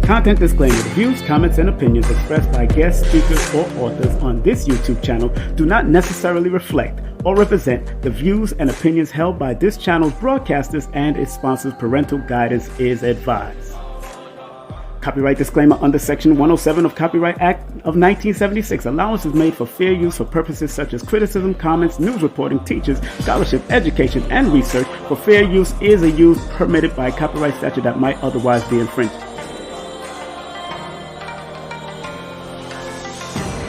Content disclaimer: the views, comments, and opinions expressed by guest speakers or authors on this YouTube channel do not necessarily reflect or represent the views and opinions held by this channel's broadcasters and its sponsors. Parental guidance is advised. Copyright disclaimer: under Section 107 of Copyright Act of 1976, allowance is made for fair use for purposes such as criticism, comments, news reporting, teachers, scholarship, education, and research. For fair use is a use permitted by copyright statute that might otherwise be infringed.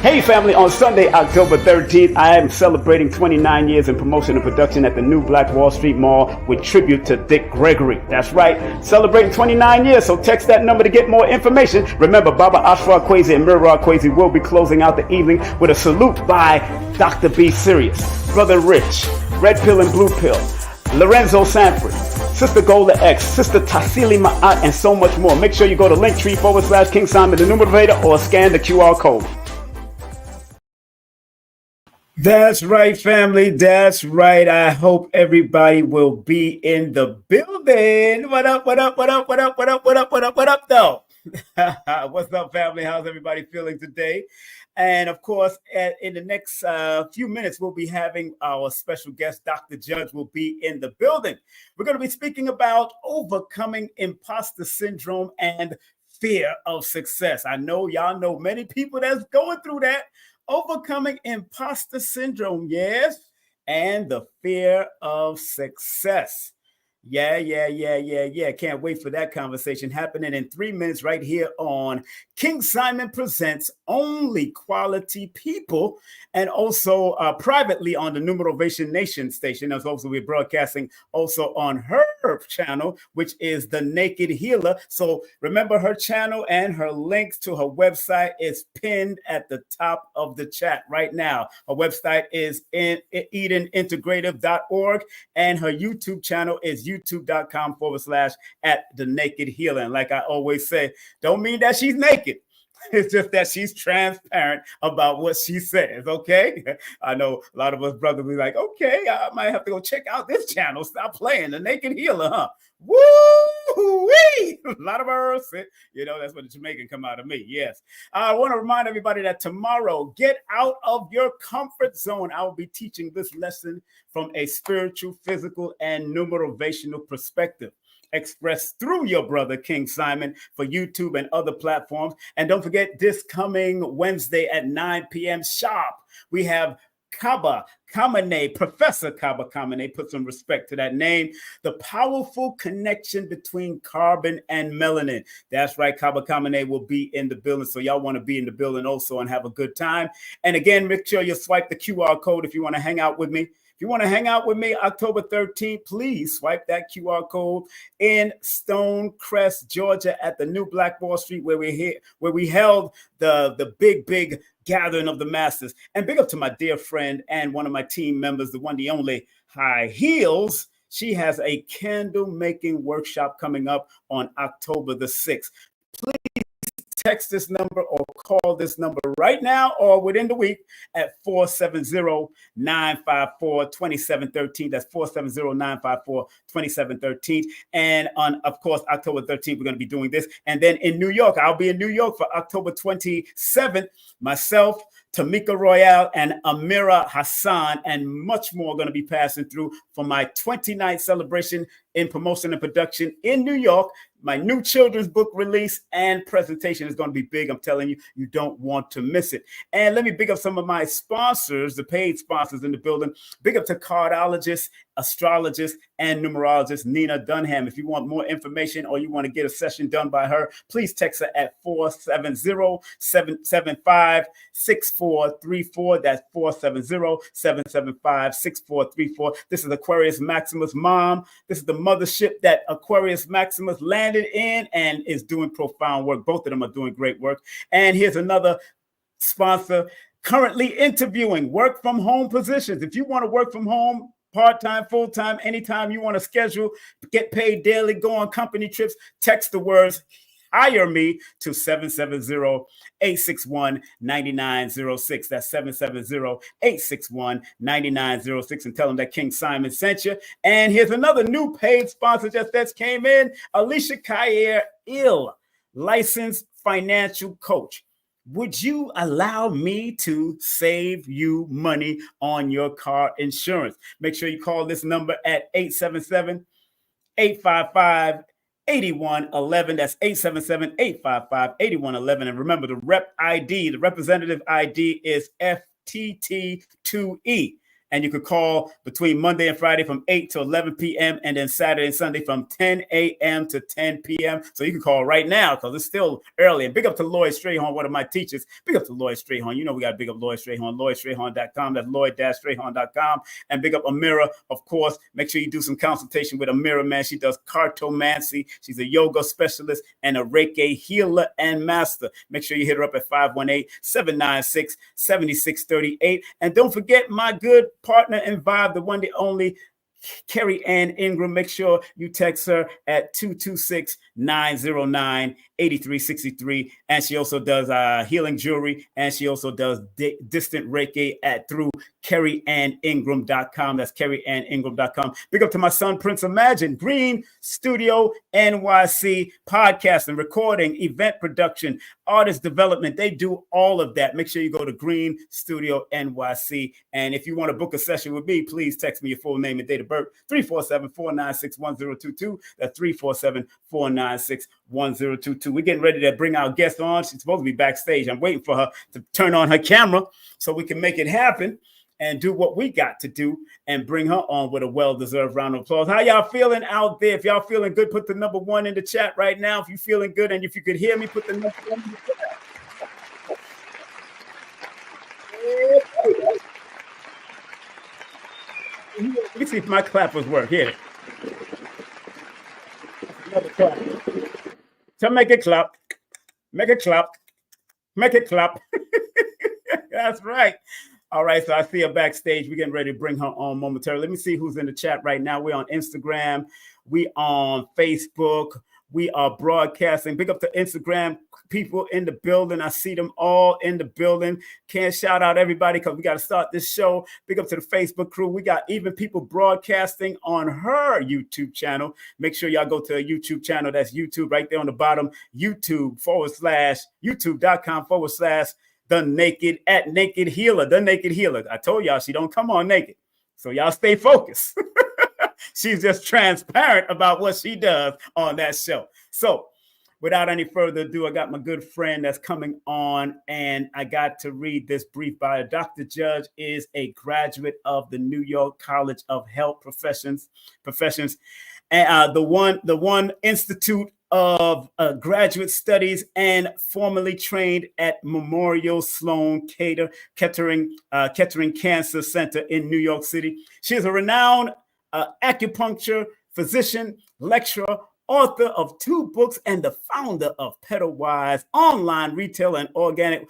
Hey family, on Sunday, October 13th, I am celebrating 29 years in promotion and production at the new Black Wall Street Mall with tribute to Dick Gregory. That's right, celebrating 29 years, so text that number to get more information. Remember, Baba Ashra Kwesi and Mira Kwesi will be closing out the evening with a salute by Dr. B. Sirius, Brother Rich, Red Pill and Blue Pill, Lorenzo Sanford, Sister Golda X, Sister Tassili Ma'at, and so much more. Make sure you go to linktree/King Simon the Numerator or scan the QR code. That's right, family. That's right. I hope everybody will be in the building. What up, what up, what up, what up, what up, what up, what up, what up, though? What's up, family? How's everybody feeling today? And of course, in the next few minutes, we'll be having our special guest, Dr. Judge, will be in the building. We're going to be speaking about overcoming imposter syndrome and fear of success. I know y'all know many people that's going through that. Overcoming imposter syndrome, yes, and the fear of success. Yeah. Can't wait for that conversation happening in 3 minutes right here on King Simon Presents Only Quality People, and also privately on the Numerovation Nation station. As also we're broadcasting also on her channel, which is The Naked Healer. So remember, her channel and her links to her website is pinned at the top of the chat right now. Her website is EdenIntegrative.org, and her YouTube channel is youtube.com/@The-Naked-Healer. And like I always say, don't mean that she's naked. It's just that she's transparent about what she says, okay? I know a lot of us brothers be like, okay, I might have to go check out this channel. Stop playing The Naked Healer, huh? Woo-wee! A lot of herbs. You know, that's what the Jamaican come out of me, yes. I want to remind everybody that tomorrow, get out of your comfort zone. I will be teaching this lesson from a spiritual, physical, and numerovational perspective, expressed through your brother King Simon for YouTube and other platforms. And don't forget, this coming Wednesday at 9 p.m. sharp, we have Kaba Kamene, Professor Kaba Kamene, put some respect to that name, the powerful connection between carbon and melanin. That's right, Kaba Kamene will be in the building, so y'all want to be in the building also and have a good time. And again, make sure you swipe the QR code if you want to hang out with me. If you want to hang out with me October 13th, please swipe that QR code in Stonecrest, Georgia, at the new Black Wall Street, where we held the big gathering of the masses. And big up to my dear friend and one of my team members, the one, the only, High Heels. She has a candle making workshop coming up on October the 6th. Please text this number or call this number right now or within the week at 470-954-2713. That's 470-954-2713. And on, of course, October 13th, we're going to be doing this. And then in New York, I'll be in New York for October 27th. Myself, Tamika Royale, and Amira Hassan, and much more going to be passing through for my 29th celebration in promotion and production in New York. My new children's book release and presentation is going to be big. I'm telling you, you don't want to miss it. And let me big up some of my sponsors, the paid sponsors in the building. Big up to cardologist, astrologist, and numerologist Nina Dunham. If you want more information or you want to get a session done by her, please text her at 470-775-6434. That's 470-775-6434. This is Aquarius Maximus' mom. This is the mothership that Aquarius Maximus landed in and is doing profound work. Both of them are doing great work. And here's another sponsor currently interviewing work from home positions. If you want to work from home, part-time, full-time, anytime you want to schedule, get paid daily, go on company trips, text the words hire me to 770-861-9906. That's 770-861-9906, and tell them that King Simon sent you. And here's another new paid sponsor just came in, Alicia Kayer Ill. licensed financial coach. Would you allow me to save you money on your car insurance? Make sure you call this number at 877-855-8111. That's 877-855-8111. And remember, the rep ID, the representative ID is FTT2E. And you could call between Monday and Friday from 8 to 11 p.m. and then Saturday and Sunday from 10 a.m. to 10 p.m. So you can call right now because it's still early. And big up to Lloyd Strayhorn, one of my teachers. Big up to Lloyd Strayhorn. You know we got to big up Lloyd Strayhorn, lloydstrayhorn.com. That's lloyd-strayhorn.com. And big up Amira, of course. Make sure you do some consultation with Amira, man. She does cartomancy. She's a yoga specialist and a Reiki healer and master. Make sure you hit her up at 518-796-7638. And don't forget my good partner and vibe, the one, the only Carrie Ann Ingram. Make sure you text her at 226-909-8363. And she also does healing jewelry, and she also does distant Reiki through CarrieAnnIngram.com. That's CarrieAnnIngram.com. Big up to my son, Prince Imagine, Green Studio NYC, podcasting, recording, event production, artist development. They do all of that. Make sure you go to Green Studio NYC. And if you want to book a session with me, please text me your full name and date of birth, 347-496-1022. That's 347-496-1022. We're getting ready to bring our guest on. She's supposed to be backstage. I'm waiting for her to turn on her camera so we can make it happen and do what we got to do and bring her on with a well-deserved round of applause. How y'all feeling out there? If y'all feeling good, put the number 1 in the chat right now. If you're feeling good and if you could hear me, put the number 1 in the chat. Let me see if my clappers work. Here. Another clap. So make it clap. Make it clap. Make it clap. That's right. All right, so I see her backstage. We're getting ready to bring her on momentarily. Let me see who's in the chat right now. We're on Instagram. We on Facebook. We are broadcasting. Big up to Instagram people in the building. I see them all in the building. Can't shout out everybody because we got to start this show. Big up to the Facebook crew. We got even people broadcasting on her YouTube channel. Make sure y'all go to her YouTube channel. That's YouTube right there on the bottom. YouTube.com/, The Naked at Naked Healer. The Naked Healer. I told y'all she don't come on naked. So y'all stay focused. She's just transparent about what she does on that show. So without any further ado, I got my good friend that's coming on, and I got to read this brief bio. Dr. Judge is a graduate of the New York College of Health Professions, and the one Institute of Graduate Studies, and formerly trained at Memorial Sloan Kettering Cancer Center in New York City. She is a renowned acupuncture physician, lecturer, author of 2 books, and the founder of Petalwise online retail and organic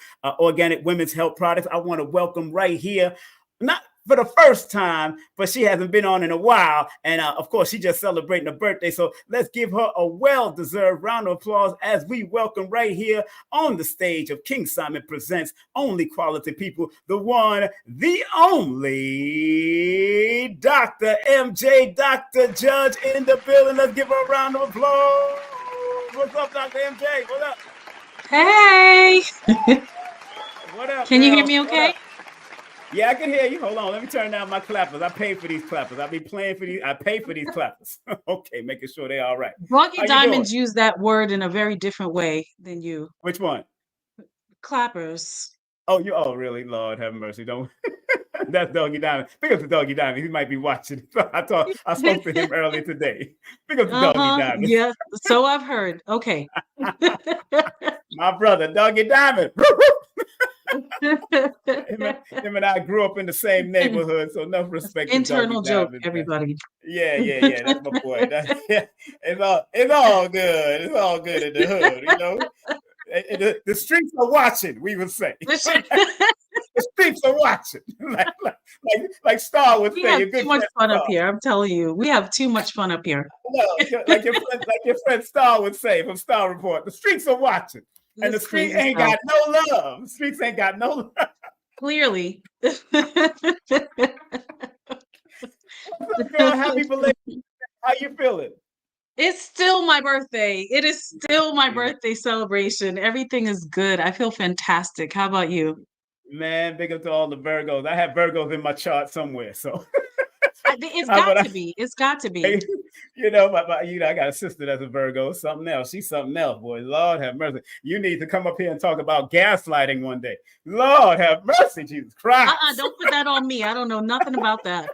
women's health products. I want to welcome right here, not for the first time, but she hasn't been on in a while. And of course, she's just celebrating a birthday. So let's give her a well-deserved round of applause as we welcome right here on the stage of King Simon Presents Only Quality People, the one, the only Dr. MJ, Dr. Judge in the building. Let's give her a round of applause. What's up, Dr. MJ? What up? Hey. What up? Can you hear me okay? Yeah, I can hear you. Hold on. Let me turn down my clappers. I pay for these clappers. I be playing for these. I pay for these clappers. Okay, making sure they're all right. Doggy Diamonds use that word in a very different way than you. Which one? Clappers. Oh, really? Lord have mercy. Don't. That's Doggy Diamond. Pick up the Doggy Diamond. He might be watching. I spoke to him earlier today. Pick up the Doggy Diamond. Yeah, so I've heard. Okay. My brother, Doggy Diamond. Him and I grew up in the same neighborhood, so enough respect. Internal joke, everybody. Yeah. That's my boy. It's all good. It's all good in the hood, you know. The streets are watching, we would say. The streets are watching, like Star would say. We have too much fun up here. I'm telling you, we have too much fun up here. No, like your friend Star would say from Star Report. The streets are watching. And the streets ain't got no love. The streets ain't got no love. Clearly. What's up, girl? Happy belated. How you feeling? It's still my birthday. It is still my birthday celebration. Everything is good. I feel fantastic. How about you? Man, big up to all the Virgos. I have Virgos in my chart somewhere, so It's I'm got gonna, to be. It's got to be. I got a sister that's a Virgo, something else. She's something else, boy. Lord have mercy. You need to come up here and talk about gaslighting one day. Lord have mercy, Jesus Christ. Don't put that on me. I don't know nothing about that.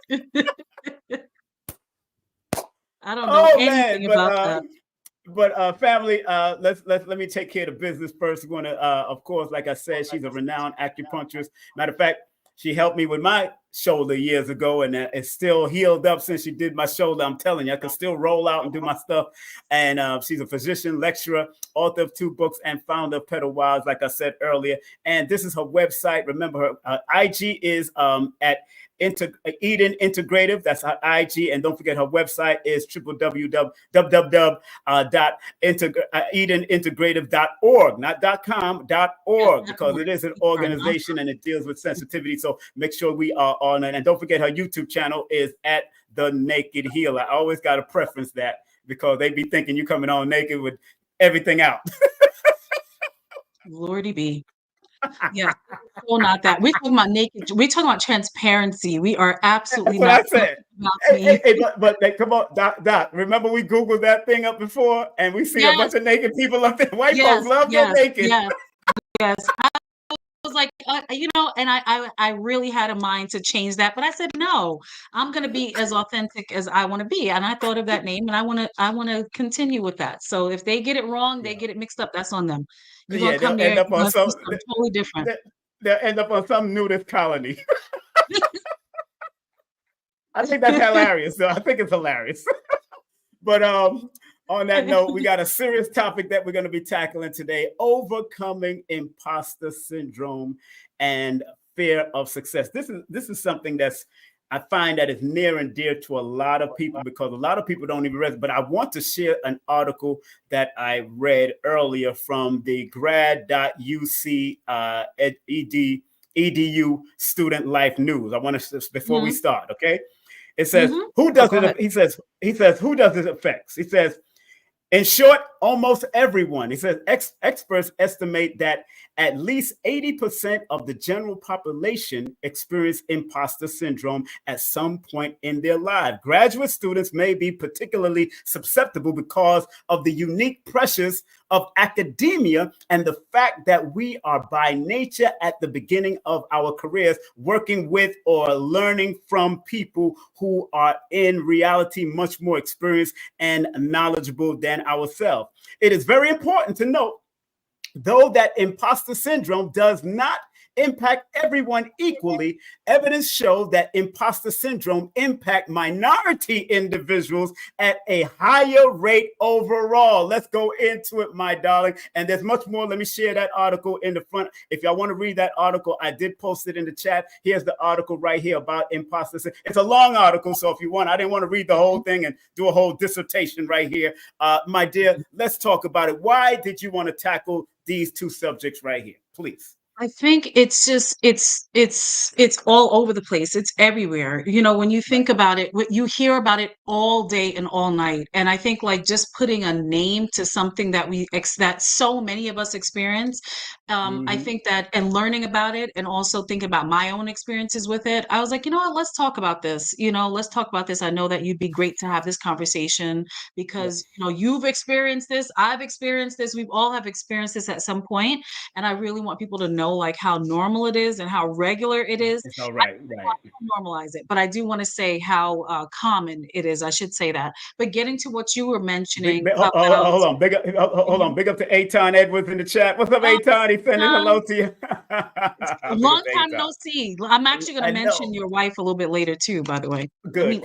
I don't know Oh man, anything about that. Family, let me take care of the business first. We're gonna of course, like I said, she's a renowned acupuncturist. Matter of fact, she helped me with my shoulder years ago, and it's still healed up since she did my shoulder. I'm telling you, I can still roll out and do my stuff. And she's a physician, lecturer, author of 2 books, and founder of Petalwise, like I said earlier. And this is her website. Remember, her IG is at Eden Integrative. That's her IG. And don't forget, her website is www.edenintegrative.org, not .com, .org, because it is an organization and it deals with sensitivity. So make sure we are on it. And don't forget, her YouTube channel is at The Naked Healer. I always got to preference that because they be thinking you coming on naked with everything out. Lordy be. Yes, well, not that. We're talking about naked. We're talking about transparency. We are absolutely That's what not. I said. But come on, Doc. Remember we Googled that thing up before, and we see a bunch of naked people up there. White folks love getting naked. Yes. I was like, and I really had a mind to change that, but I said no. I'm going to be as authentic as I want to be, and I thought of that name, and I want to continue with that. So if they get it wrong, they get it mixed up. That's on them. You're gonna come there, you're gonna see something totally different. They'll end up on some nudist colony. I think that's hilarious. So I think it's hilarious. But on that note, we got a serious topic that we're going to be tackling today: overcoming imposter syndrome and fear of success. This is something I find that is near and dear to a lot of people because a lot of people don't even read it. But I want to share an article that I read earlier from the grad.uc edu student life news. I want to, before we start, okay? It says, who does it? He says, who does it affect? He says, in short, almost everyone. He says experts estimate that at least 80% of the general population experience imposter syndrome at some point in their life. Graduate students may be particularly susceptible because of the unique pressures of academia and the fact that we are by nature at the beginning of our careers working with or learning from people who are in reality much more experienced and knowledgeable than ourselves. It is very important to note, though, that imposter syndrome does not impact everyone equally. Evidence shows that imposter syndrome impact minority individuals at a higher rate overall. Let's go into it, my darling. And there's much more. Let me share that article in the front. If y'all want to read that article, I did post it in the chat. Here's the article right here about imposter syndrome. It's a long article, so if you want, I didn't want to read the whole thing and do a whole dissertation right here. My dear, let's talk about it. Why did you want to tackle these 2 subjects right here, please? I think it's just it's all over the place. It's everywhere. When you think about it, you hear about it all day and all night. And I think like just putting a name to something that that so many of us experience. I think that, and learning about it and also thinking about my own experiences with it, I was like, you know what, let's talk about this. Let's talk about this. I know that you'd be great to have this conversation because you've experienced this, I've experienced this, we've all have experienced this at some point. And I really want people to know like how normal it is and how regular it is. It's all right. I don't normalize it, but I do want to say how common it is. I should say that. But getting to what you were mentioning. Hold on. Big up to Aton Edwards in the chat. What's up, Aton? He's sending hello to you. Long time no see. I'm actually going to mention your wife a little bit later too, by the way. Good.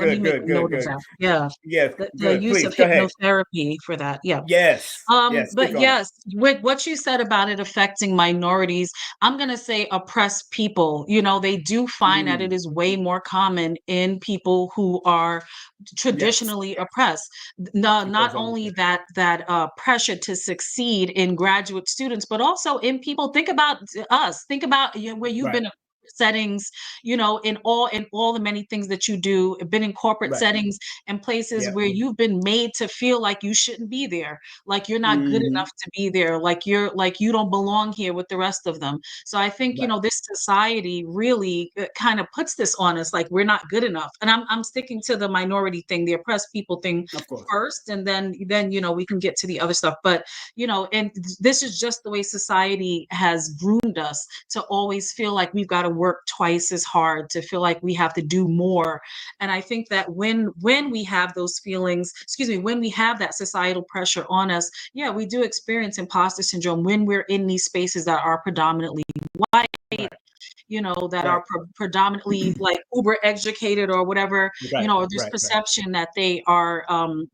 Yeah. Yes. The use of hypnotherapy for that. Yeah. Yes. But yes, with what you said about it affecting minorities, I'm going to say oppressed people. They do find that it is way more common in people who are traditionally oppressed. Not only that pressure to succeed in graduate students, but also in people. Think about us. Think about where you've been settings, in all the many things that you do. I've been in corporate Right. settings and places Yeah. where you've been made to feel like you shouldn't be there, like you're not good Hmm. enough to be there, like you don't belong here with the rest of them. So I think, Right. this society really kind of puts this on us, like we're not good enough. And I'm sticking to the minority thing, the oppressed people thing Of course. first, and then we can get to the other stuff. But and this is just the way society has groomed us to always feel like we've got to work twice as hard, to feel like we have to do more. And I think that when we have those feelings, excuse me, when we have that societal pressure on us, yeah, we do experience imposter syndrome when we're in these spaces that are predominantly white, Right. that Right. are predominantly like uber educated or whatever, Right. or there's Right. Right. perception that they are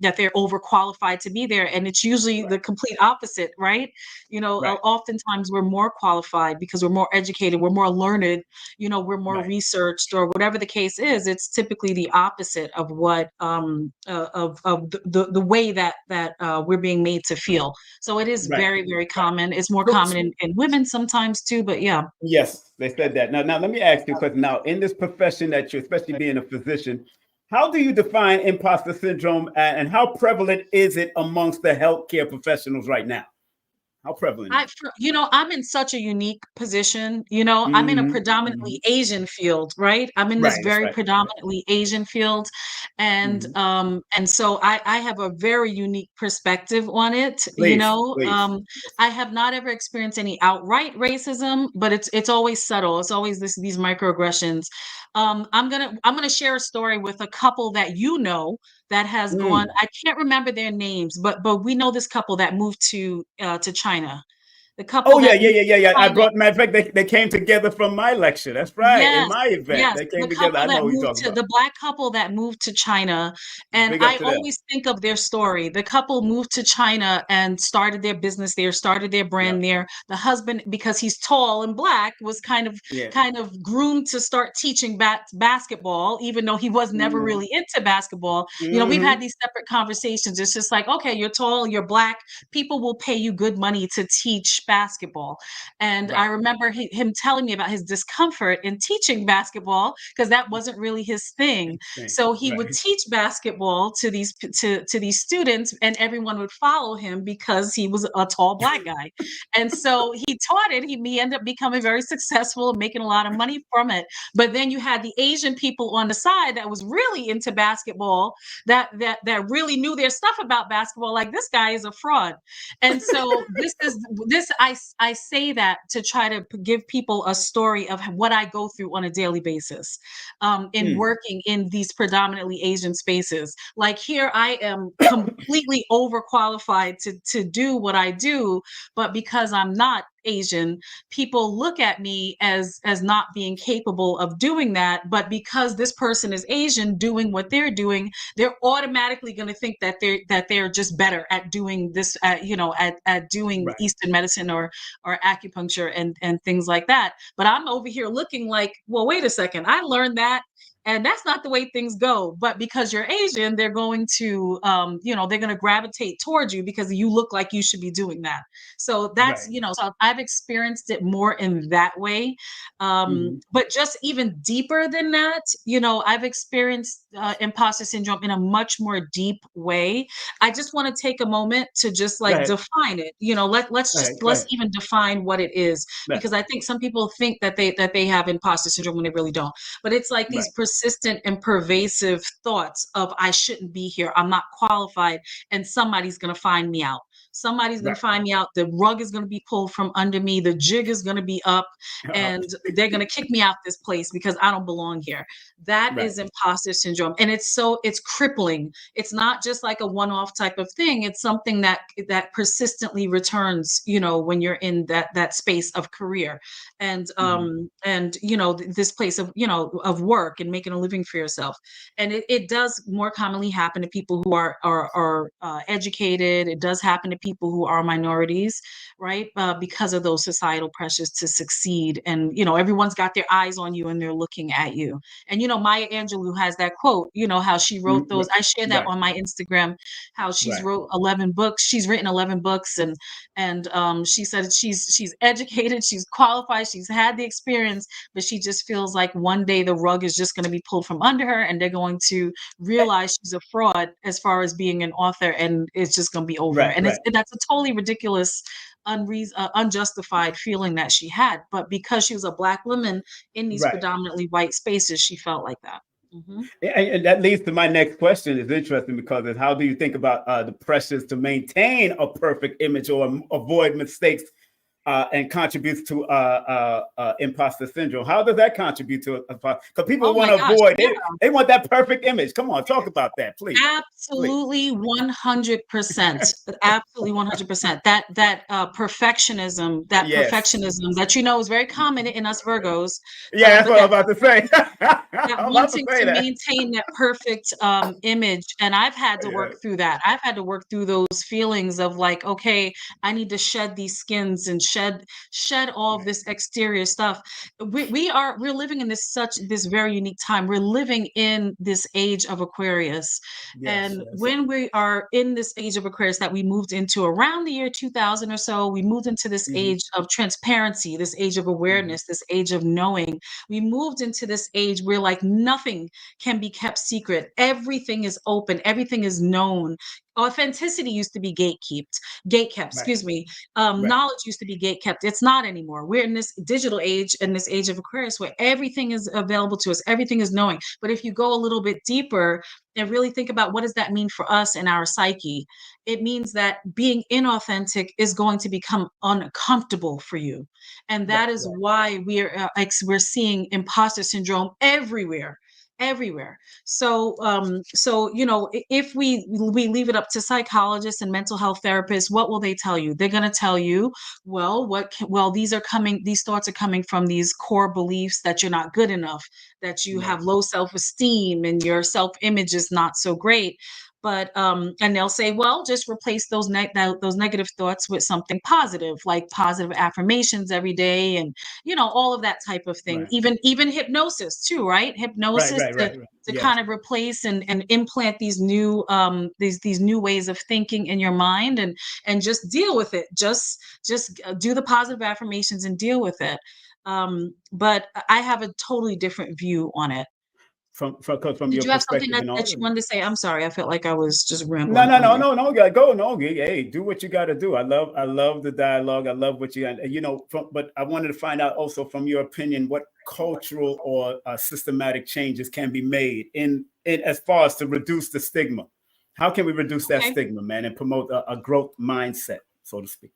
that they're overqualified to be there, and it's usually Right. the complete opposite, right? Right. Oftentimes we're more qualified because we're more educated, we're more learned, we're more Right. researched, or whatever the case is. It's typically the opposite of what of the way that we're being made to feel. So it is Right. very, very Right. common. It's more So, common in women sometimes too, but yeah. yes, they said that. Now let me ask you a question. Now, in this profession that you're, especially being a physician, how do you define imposter syndrome, and how prevalent is it amongst the healthcare professionals right now? How prevalent is it? I'm in such a unique position. I'm in a Hmm. predominantly Hmm. Asian field, right? I'm in this Right. That's very right. Right. predominantly Asian field, Hmm. and so I have a very unique perspective on it. Please, please. I have not ever experienced any outright racism, but it's always subtle. It's always these microaggressions. I'm gonna share a story with a couple that that has gone. Mm. I can't remember their names, but we know this couple that moved to China. The couple Oh yeah, that yeah, moved yeah, yeah, to yeah. I China. brought. Matter of fact, they came together from my lecture. That's right. In Yes, my event, yes, they came together. I know who you're talking about. the Black couple that moved to China, and Big up I to them. always think of their story. The couple moved to China and started their business there, started their Yeah. brand there. The husband, because he's tall and Black, was Yeah. kind of groomed to start teaching basketball, even though he was never Hmm. really into basketball. We've had Hmm. these separate conversations. It's just like, okay, you're tall, you're Black, people will pay you good money to teach basketball. And I Right. remember him telling me about his discomfort in teaching basketball because that wasn't really his thing. Thing. So he would Right. teach basketball to these students, and everyone would follow him because he was a tall Black guy. And so he taught it. He ended up becoming very successful and making a lot of money from it. But then you had the Asian people on the side that was really into basketball, that really knew their stuff about basketball. Like, this guy is a fraud. And so I say that to try to give people a story of what I go through on a daily basis, in Mm. working in these predominantly Asian spaces. Like, here I am completely overqualified to do what I do, but because I'm not Asian, people look at me as not being capable of doing that. But because this person is Asian doing what they're doing, they're automatically going to think that they're just better at doing this, at doing Right. Eastern medicine or acupuncture and things like that. But I'm over here looking like, well, wait a second, I learned that. And that's not the way things go. But because you're Asian, they're going to, they're going to gravitate towards you because you look like you should be doing that. So Right. so I've experienced it more in that way. Hmm. But just even deeper than that, I've experienced imposter syndrome in a much more deep way. I just want to take a moment to just Go like ahead. define it. Go ahead. Go Let's ahead. even define what it is, Right. because I think some people think that they have imposter syndrome when they really don't. But it's like these Right. persistent and pervasive thoughts of, I shouldn't be here, I'm not qualified, and somebody's going to find me out. Somebody's going Right. to find me out. The rug is going to be pulled from under me. The jig is going to be up, and they're going to kick me out this place because I don't belong here. That Right. is imposter syndrome. And it's crippling. It's not just like a one-off type of thing. It's something that persistently returns, when you're in that space of career and Hmm. this place of, of work and making making a living for yourself. And it does more commonly happen to people who are educated. It does happen to people who are minorities, right? Because of those societal pressures to succeed. And, everyone's got their eyes on you and they're looking at you. And, Maya Angelou has that quote, how she wrote those. I share that Right, on my Instagram, how she's right. wrote 11 books. She's written 11 books, and she said she's educated, she's qualified, she's had the experience, but she just feels like one day the rug is just going to be pulled from under her and they're going to realize she's a fraud as far as being an author, and it's just going to be over. Right, And right, that's a totally ridiculous, unjustified feeling that she had. But because she was a Black woman in these right. predominantly white spaces, she felt like that. And that leads to my next question. Is interesting because it's how do you think about the pressures to maintain a perfect image or avoid mistakes and contributes to imposter syndrome? How does that contribute to it? Because people Oh want my to gosh, avoid yeah. it. They want that perfect image. Come on, talk about that, please. Absolutely, 100%. Absolutely, 100%. That perfectionism, Yes. that is very common in us Virgos. Yeah, that's But what I'm that about to say. that I'm about to wanting say to that. maintain that perfect image, and I've had to Yeah. work through that. I've had to work through those feelings of like, okay, I need to shed these skins and shed all of this exterior stuff. We're living in this very unique time. We're living in this age of Aquarius, Yes, and yes. when we are in this age of Aquarius that we moved into around the year 2000 or so, we moved into this Mm-hmm, age of transparency, this age of mm-hmm. awareness, this age of knowing. We moved into this age where like nothing can be kept secret. Everything is open, everything is known. Authenticity used to be gate kept, Right, excuse me. right. Knowledge used to be gate kept. It's not anymore. We're in this digital age, in this age of Aquarius, where everything is available to us, everything is knowing. But if you go a little bit deeper and really think about what does that mean for us and our psyche, it means that being inauthentic is going to become uncomfortable for you, and Right, that is right. why we're seeing imposter syndrome everywhere. So if we leave it up to psychologists and mental health therapists, what will they tell you? They're going to tell you, well, these thoughts are coming from these core beliefs that you're not good enough, that you Right. have low self-esteem and your self-image is not so great. But and they'll say, well, just replace those negative thoughts with something positive, like positive affirmations every day, and all of that type of thing. Right. Even hypnosis too, right? Right, Hypnosis right, to right, right. to Yes. kind of replace and implant these new ways of thinking in your mind, and just deal with it. Just do the positive affirmations and deal with it. But I have a totally different view on it. From Did your you have something perspective that, and that all. you wanted to say? I'm sorry, I felt like I was just No, rambling no, on no, you. no, no. Gotta go. No, hey, do what you got to do. I love the dialogue. I love what but I wanted to find out also from your opinion what cultural or systematic changes can be made in as far as to reduce the stigma. How can we reduce that Okay. stigma, man, and promote a growth mindset, so to speak?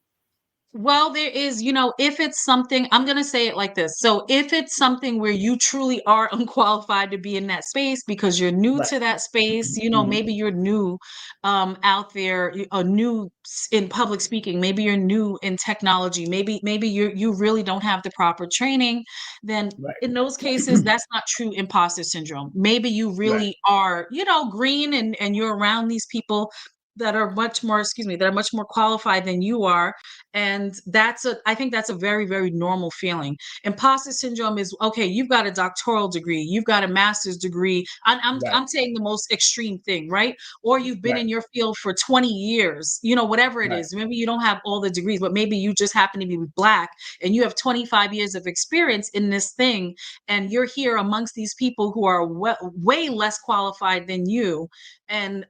Well, there is, if it's something, I'm going to say it like this. So, if it's something where you truly are unqualified to be in that space because you're new Right. to that space, Hmm. maybe you're new out there, new in public speaking, maybe you're new in technology, maybe you really don't have the proper training, then Right. in those cases, that's not true imposter syndrome. Maybe you Right. really are, green, and you're around these people that are much more, excuse me, that are much more qualified than you are, and I think that's a very, very normal feeling. Imposter syndrome is, okay, you've got a doctoral degree, you've got a master's degree. Right. I'm saying the most extreme thing, right? Or you've been Right. in your field for 20 years, whatever it Right. is. Maybe you don't have all the degrees, but maybe you just happen to be Black and you have 25 years of experience in this thing, and you're here amongst these people who are way less qualified than you. And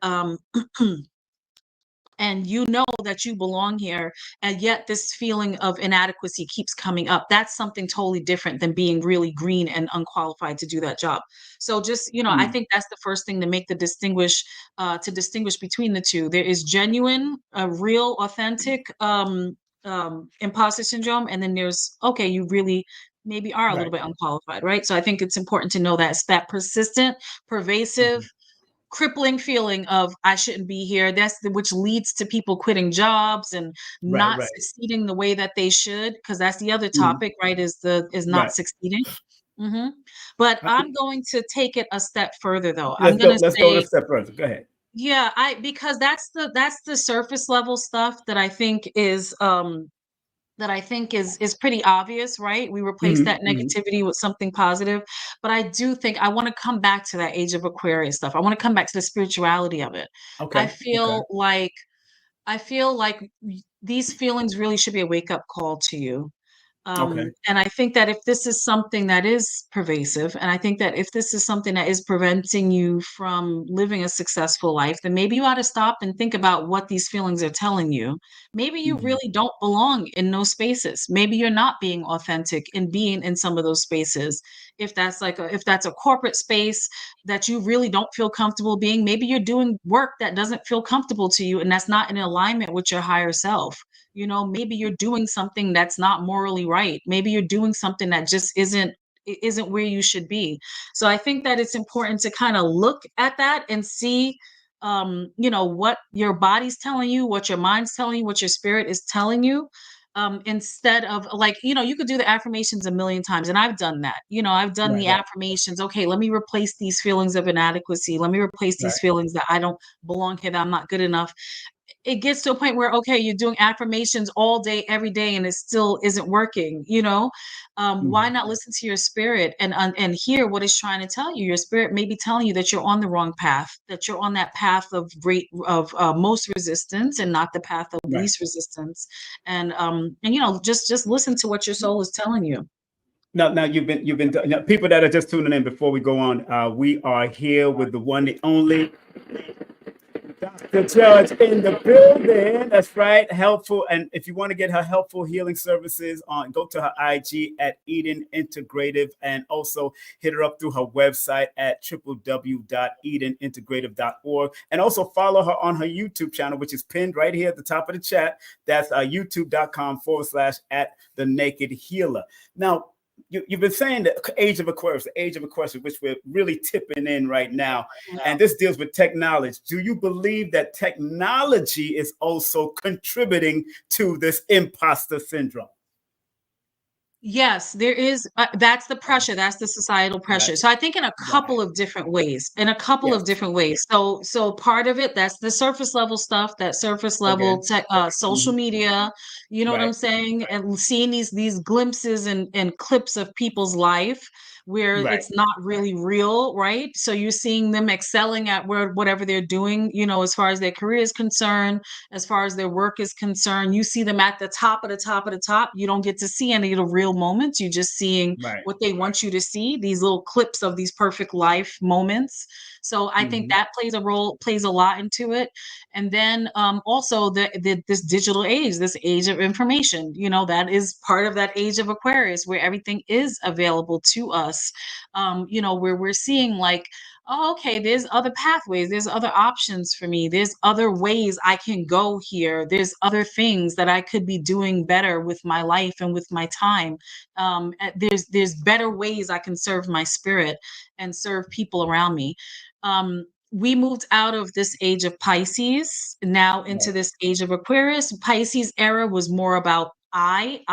and you know that you belong here, and yet this feeling of inadequacy keeps coming up. That's something totally different than being really green and unqualified to do that job. So just, I Mm. think that's the first thing to make the distinguish between the two. There is genuine, real, authentic imposter syndrome, and then there's, okay, you really maybe are a little Right. bit unqualified, right? So I think it's important to know that it's that persistent, pervasive, Mhm. crippling feeling of I shouldn't be here. Which leads to people quitting jobs and Right. not Right. succeeding the way that they should, because that's the other Mhm. topic, right? Is not Right. succeeding. But I'm going to take it a step further, though. I'm Let's going go. to Let's go a say, step further. Go ahead. yeah, because that's the surface level stuff that I think is pretty obvious, right? We replace that negativity with something positive. But I do think I want to come back to that age of Aquarius stuff. I want to come back to the spirituality of it. I Okay. Okay. feel like I feel like these feelings really should be a wake up call to you. Okay. And I think that if this is something that is pervasive, and I think that if this is something that is preventing you from living a successful life, then maybe you ought to stop and think about what these feelings are telling you. Maybe you Mhm. really don't belong in those spaces. Maybe you're not being authentic in being in some of those spaces. If that's a corporate space that you really don't feel comfortable being, maybe you're doing work that doesn't feel comfortable to you and that's not in alignment with your higher self. Maybe you're doing something that's not morally right. Maybe you're doing something that just isn't where you should be. So I think that it's important to kind of look at that and see what your body's telling you, what your mind's telling you, what your spirit is telling you. Instead of like, you could do the affirmations a million times, and I've done that. I've done Right. the Right. affirmations. Okay, let me replace these feelings of inadequacy. Let me replace these Right. feelings that I don't belong here, that I'm not good enough. It gets to a point where, okay, you're doing affirmations all day every day and it still isn't working. Why Mhm. not listen to your spirit and hear what it's trying to tell you? Your spirit may be telling you that you're on the wrong path, that you're on that path of most resistance and not the path of Right. least resistance. And just listen to what your soul is telling you. Now you've been now, people that are just tuning in before we go on. We are here with the one, the only Dr. Judge in the building. That's right. Helpful. And if you want to get her helpful healing services on, go to her IG at Eden Integrative, and also hit her up through her website at www.edenintegrative.org. And also follow her on her YouTube channel, which is pinned right here at the top of the chat. That's youtube.com/at the Naked Healer. Now, you've been saying the age of Aquarius, which we're really tipping in right now. Yeah. And this deals with technology. Do you believe that technology is also contributing to this imposter syndrome? Yes, there is. That's the pressure. That's the societal Right. pressure. So I think in a couple Right. of different ways. In a couple of Yes. different ways. So part of it, that's the surface level stuff. That surface Okay. level tech, social Mhm. media. You know what I'm Right. saying? And seeing these glimpses and clips of people's life where Right. it's not really real, right? So you're seeing them excelling at whatever they're doing. As far as their career is concerned, as far as their work is concerned. You see them at the top of the top of the top. You don't get to see any of the real moments. You're just seeing Right. what they want you to see, these little clips of these perfect life moments. So I think Mhm. that plays a lot into it. And then also this digital age, this age of information, that is part of that age of Aquarius where everything is available to us. Where we're seeing like, oh, okay, there's other pathways, there's other options for me, there's other ways I can go here, there's other things that I could be doing better with my life and with my time. There's better ways I can serve my spirit and serve people around me. We moved out of this age of Pisces now into Right. this age of Aquarius. Pisces era was more about I.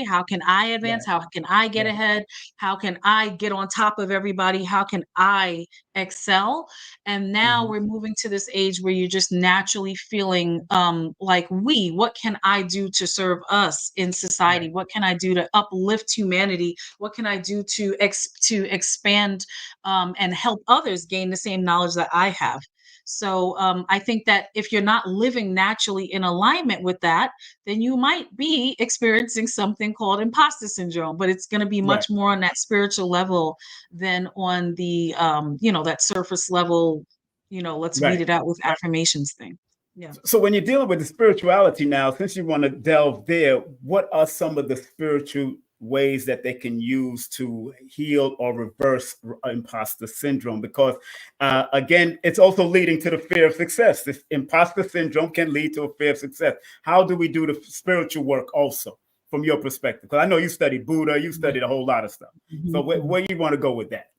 How can I advance? Right. How can I get Right. ahead? How can I get on top of everybody? How can I excel? And now Mhm. we're moving to this age where you're just naturally feeling like, what can I do to serve us in society? Right. What can I do to uplift humanity? What can I do to expand and help others gain the same knowledge that I have? So I think that if you're not living naturally in alignment with that, then you might be experiencing something called imposter syndrome, but it's going to be Right. much more on that spiritual level than on the that surface level, let's read Right. it out with affirmations thing. Yeah. So when you're dealing with the spirituality now, since you want to delve there, what are some of the spiritual ways that they can use to heal or reverse imposter syndrome? Because again, it's also leading to the fear of success. This imposter syndrome can lead to a fear of success. How do we do the spiritual work also from your perspective? Because I know you studied Buddha, you Mhm, studied a whole lot of stuff. So mhm, where, mhm. where you want to go with that?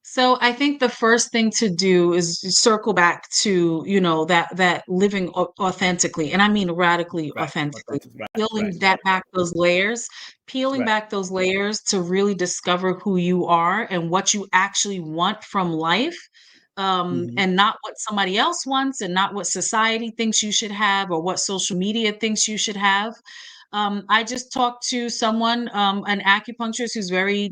So I think the first thing to do is circle back to, that living authentically, and I mean radically Right. authentically, Authentic. Right. Right. peeling that back those layers, peeling Right. back those layers to really discover who you are and what you actually want from life. Hmm. And not what somebody else wants and not what society thinks you should have or what social media thinks you should have. I just talked to someone, an acupuncturist who's very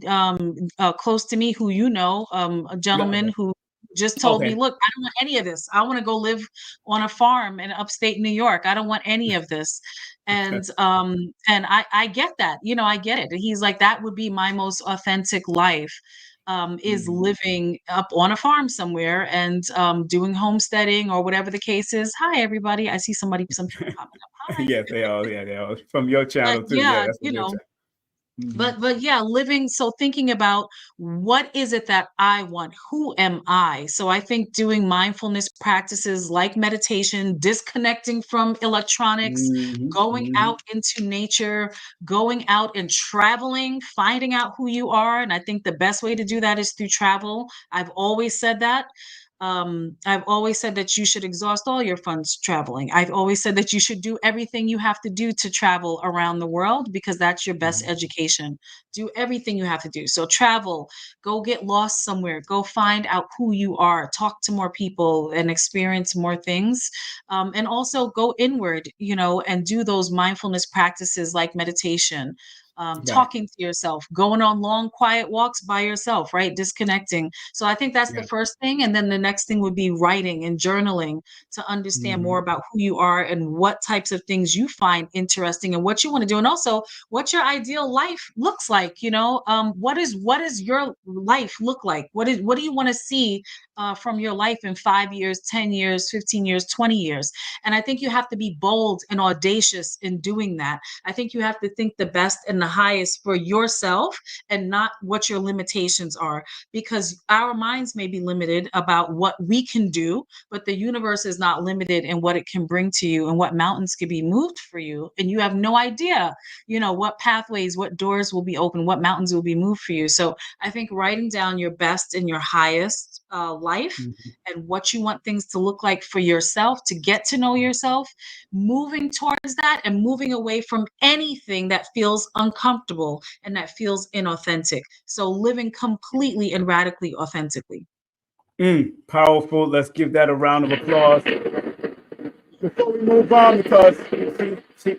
close to me, who a Yeah. gentleman Okay. who just told me, Okay. "Look, I don't want any of this. I want to go live on a farm in upstate New York. I don't want any of this." And I get that, I get it. He's like, that would be my most authentic life. Is Hmm. living up on a farm somewhere and doing homesteading or whatever the case is. Hi, everybody. I see some people popping up. Hi. Yes, they are. Yeah, they are from your But channel too. Yeah, yeah, that's from your channel. Hmm. but yeah, thinking about what is it that I want? Who am I? So I think doing mindfulness practices like meditation, disconnecting from electronics, Hmm. going Hmm. out into nature, going out and traveling, finding out who you are. And I think the best way to do that is through travel. I've always said that. I've always said that you should exhaust all your funds traveling. I've always said that you should do everything you have to do to travel around the world because that's your best Hmm. education. Do everything you have to do. So travel, go get lost somewhere, go find out who you are, talk to more people and experience more things. And also go inward, and do those mindfulness practices like meditation. Right. Talking to yourself, going on long, quiet walks by yourself, right? Disconnecting. So I think that's the Yeah. first thing. And then the next thing would be writing and journaling to understand Hmm. more about who you are and what types of things you find interesting and what you want to do. And also what your ideal life looks like. What is your life look like? What do you want to see from your life in 5 years, 10 years, 15 years, 20 years? And I think you have to be bold and audacious in doing that. I think you have to think the best and the highest for yourself and not what your limitations are, because our minds may be limited about what we can do, but the universe is not limited in what it can bring to you and what mountains can be moved for you. And you have no idea, what pathways, what doors will be open, what mountains will be moved for you. So I think writing down your best and your highest life Hmm. and what you want things to look like for yourself to get to know yourself, moving towards that and moving away from anything that feels uncomfortable and that feels inauthentic. So living completely and radically authentically. Powerful. Let's give that a round of applause. Before we move on, because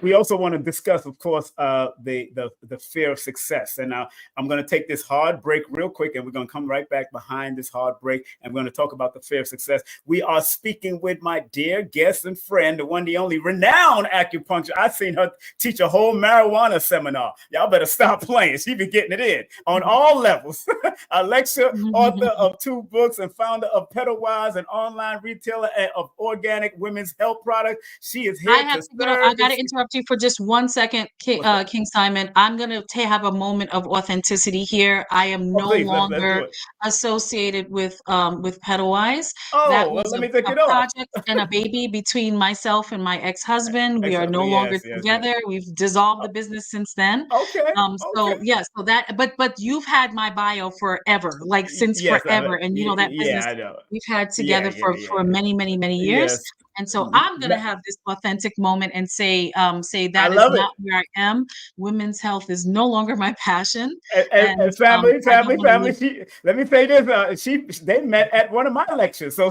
we also want to discuss, of course, the fear of success. And now I'm going to take this hard break real quick, and we're going to come right back behind this hard break, and we're going to talk about the fear of success. We are speaking with my dear guest and friend, the one, the only, renowned acupuncture. I've seen her teach a whole marijuana seminar. Y'all better stop playing. She be getting it in on all levels. A lecture, author of 2 books, and founder of Petalwise, an online retailer of organic women's health products. She is here to I serve. got to interrupt you for just 1 second, What's that? King Simon. I'm going to have a moment of authenticity here. I am Oh, no please, let's do longer it. associated with Petalwise. That Oh, well, was let me take a it off. project and a baby between myself and my ex-husband. We are no Exactly. longer Yes, yes, yes. together. We've dissolved the business since then. Okay, okay. So yes, so that, but you've had my bio forever, like since Yes, I forever, know. and that Yeah, business I know. we've had Yeah, together yeah, yeah, for yeah. many, many, many years. Yes. And so I'm going to have this authentic moment and say I that is love it. not where I am. Women's health is no longer my passion, And and family, I don't want to live. let me say this. They met at one of my lectures. So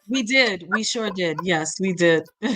We did. We sure did. Yes, we did. oh,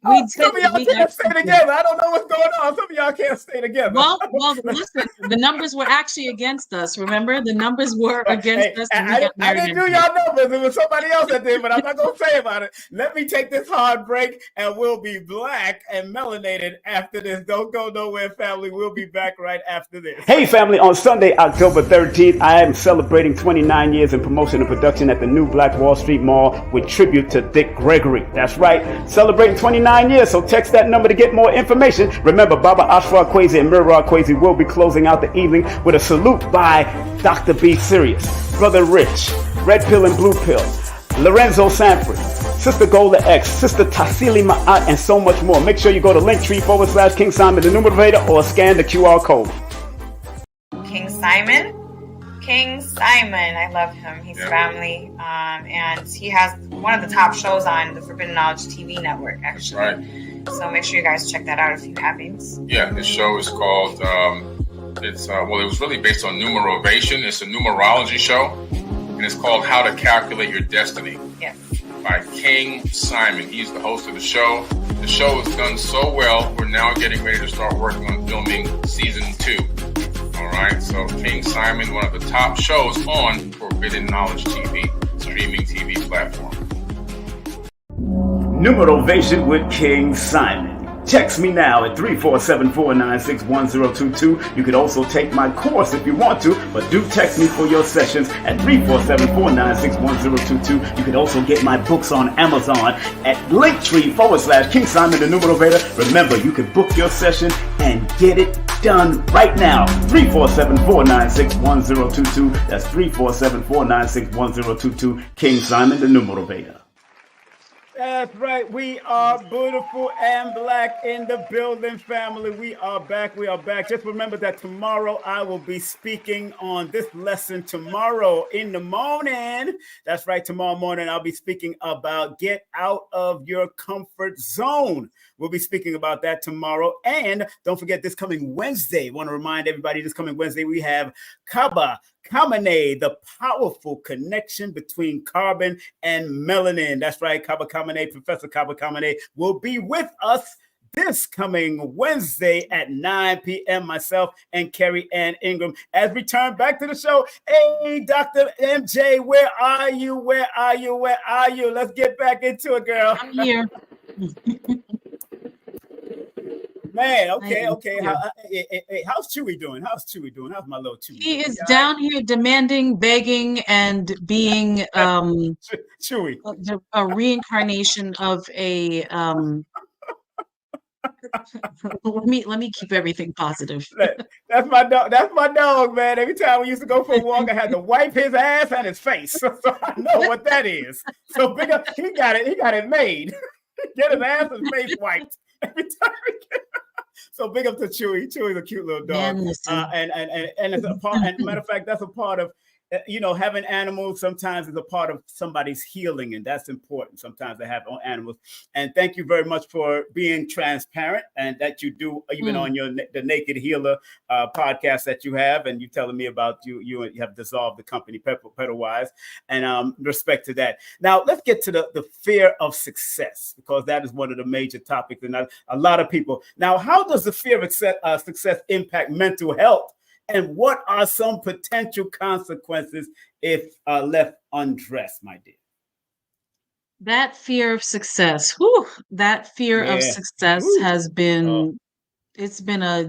We some of did. y'all We can't stay actually did. together. I don't know what's going on. Some of y'all can't stay together. Well, listen, the numbers were actually against us. Remember, the numbers were against Hey, us, and we got I married didn't do anyway. y'all numbers. It was somebody else that did, but I'm not going to say about it. Let me take this hard break, and we'll be black and melanated after this. Don't go nowhere, family. We'll be back right after this. Hey, family. On Sunday, October 13th, I am celebrating 29 years in promotion and production at the new Black Wall Street Mall with tribute to Dick Gregory. That's right. Celebrating 29 years, so text that number to get more information. Remember, Baba Ashra Kwesi and Mirra Kwesi will be closing out the evening with a salute by Dr. B. Sirius, Brother Rich, Red Pill and Blue Pill, Lorenzo Sanford, Sister Golda X, Sister Tassili Ma'at, and so much more. Make sure you go to Linktree/King Simon the Numerator or scan the QR code. King Simon, King Simon, I love him. He's family, and he has one of the top shows on the Forbidden Knowledge TV network, actually. That's right. So make sure you guys check that out if you haven't. Yeah, this show is called, it was really based on numerovation. It's a numerology show, and it's called How to Calculate Your Destiny. Yes. By King Simon. He's the host of the show. The show has done so well, we're now getting ready to start working on filming season 2. All right, so King Simon, one of the top shows on Forbidden Knowledge TV, streaming TV platform. Numerovation with King Simon. Text me now at 347-496-1022. You can also take my course if you want to, but do text me for your sessions at 347-496-1022. You can also get my books on Amazon at Linktree/King Simon the Numerovator. Remember, you can book your session and get it done right now. 347-496-1022. That's 347-496-1022. King Simon the Numerovator. That's right. We are beautiful and black in the building, family. We are back. We are back. Just remember that tomorrow I will be speaking on this lesson tomorrow in the morning. That's right. Tomorrow morning I'll be speaking about get out of your comfort zone. We'll be speaking about that tomorrow. And don't forget, this coming Wednesday, I want to remind everybody, this coming Wednesday, we have Kaba Kamene, the powerful connection between carbon and melanin. That's right, Kaba Kamene, Professor Kaba Kamene will be with us this coming Wednesday at 9 p.m. Myself and Carrie Ann Ingram as we turn back to the show. Hey, Dr. MJ, where are you? Where are you? Where are you? Let's get back into it, girl. I'm here. Man, okay. How's Chewy doing? How's my little Chewy? He is down here demanding, begging, and being Chewy, a reincarnation of a let me keep everything positive. That's my dog. That's my dog, man. Every time we used to go for a walk, I had to wipe his ass and his face, so I know what that is. So big up, he got it made. Get his ass and face wiped every time. So big up to Chewy. Chewy's a cute little dog, and it's a part. And matter of fact, that's a part of. Having animals sometimes is a part of somebody's healing, and that's important sometimes to have animals. And thank you very much for being transparent, and that you do even on the Naked Healer podcast that you have, and you telling me about you have dissolved the company Petalwise, and respect to that. Now let's get to the fear of success, because that is one of the major topics, and a lot of people. Now, how does the fear of success impact mental health? And what are some potential consequences if left undressed, my dear? That fear of success, that fear of success has been, it's been a,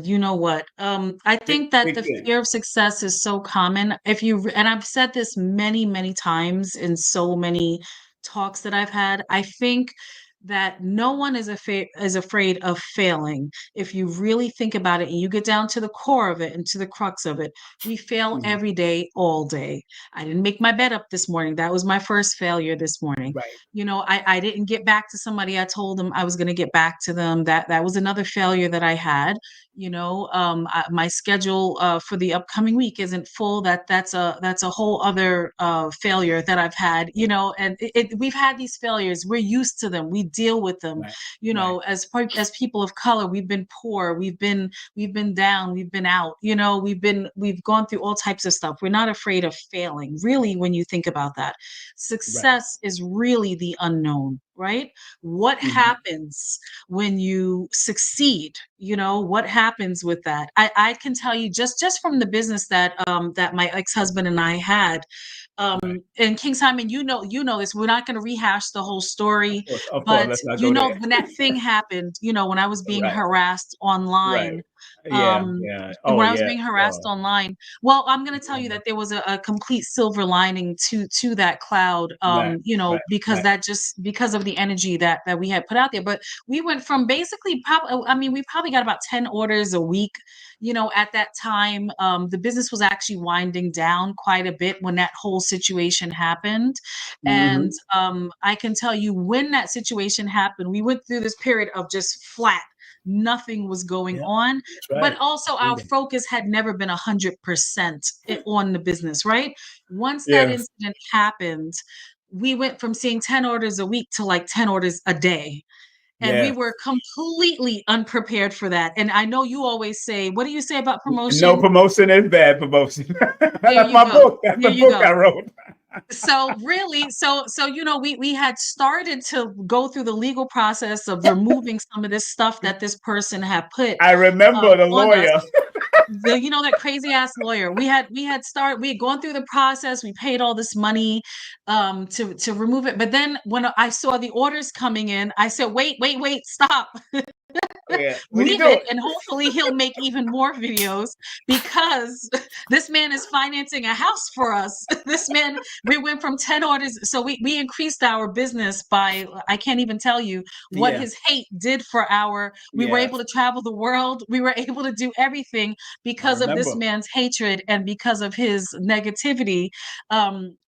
I think that the fear of success is so common. And I've said this many, many times in so many talks that I've had, I think that no one is afraid of failing. If you really think about it and you get down to the core of it and to the crux of it, we fail every day, all day. I didn't make my bed up this morning. That was my first failure this morning. Right. I didn't get back to somebody. I told them I was going to get back to them. That was another failure that I had. My schedule for the upcoming week isn't full. That's a whole other failure that I've had. And we've had these failures. We're used to them. We deal with them. Right. As people of color, we've been poor. We've been down. We've been out. We've gone through all types of stuff. We're not afraid of failing. Really, when you think about that, success is really the unknown. Right? What happens when you succeed? What happens with that? I can tell you just from the business that my ex-husband and I had. And King Simon, you know this. We're not going to rehash the whole story, of but course, when that thing happened, when I was being harassed online. When I was being harassed online. Well, I'm going to tell you that there was a complete silver lining to that cloud, because of the energy that we had put out there. But we went from basically, we probably got about 10 orders a week. At that time, the business was actually winding down quite a bit when that whole situation happened. And I can tell you, when that situation happened, we went through this period of just flat. nothing was going Yeah, on. that's right. But also our focus had never been 100% on the business, right? Once that Yes. incident happened, we went from seeing 10 orders a week to like 10 orders a day. And we Yes. were completely unprepared for that. And I know you always say, what do you say about No promotion? promotion is bad promotion. There That's you my go. book. That's There the you book go. I wrote. So really, so you know, we had started to go through the legal process of removing some of this stuff that this person had put I remember the on us. lawyer. You know, that crazy ass lawyer. We had gone through the process. We paid all this money to remove it. But then when I saw the orders coming in, I said, wait, stop. Yeah. What you Leave it, doing? and hopefully he'll make even more videos, because this man is financing a house for us. This man, we went from 10 orders, so we increased our business by, I can't even tell you what Yeah. his hate did for we were able to travel the world. We were able to do everything because of this man's hatred and because of his negativity.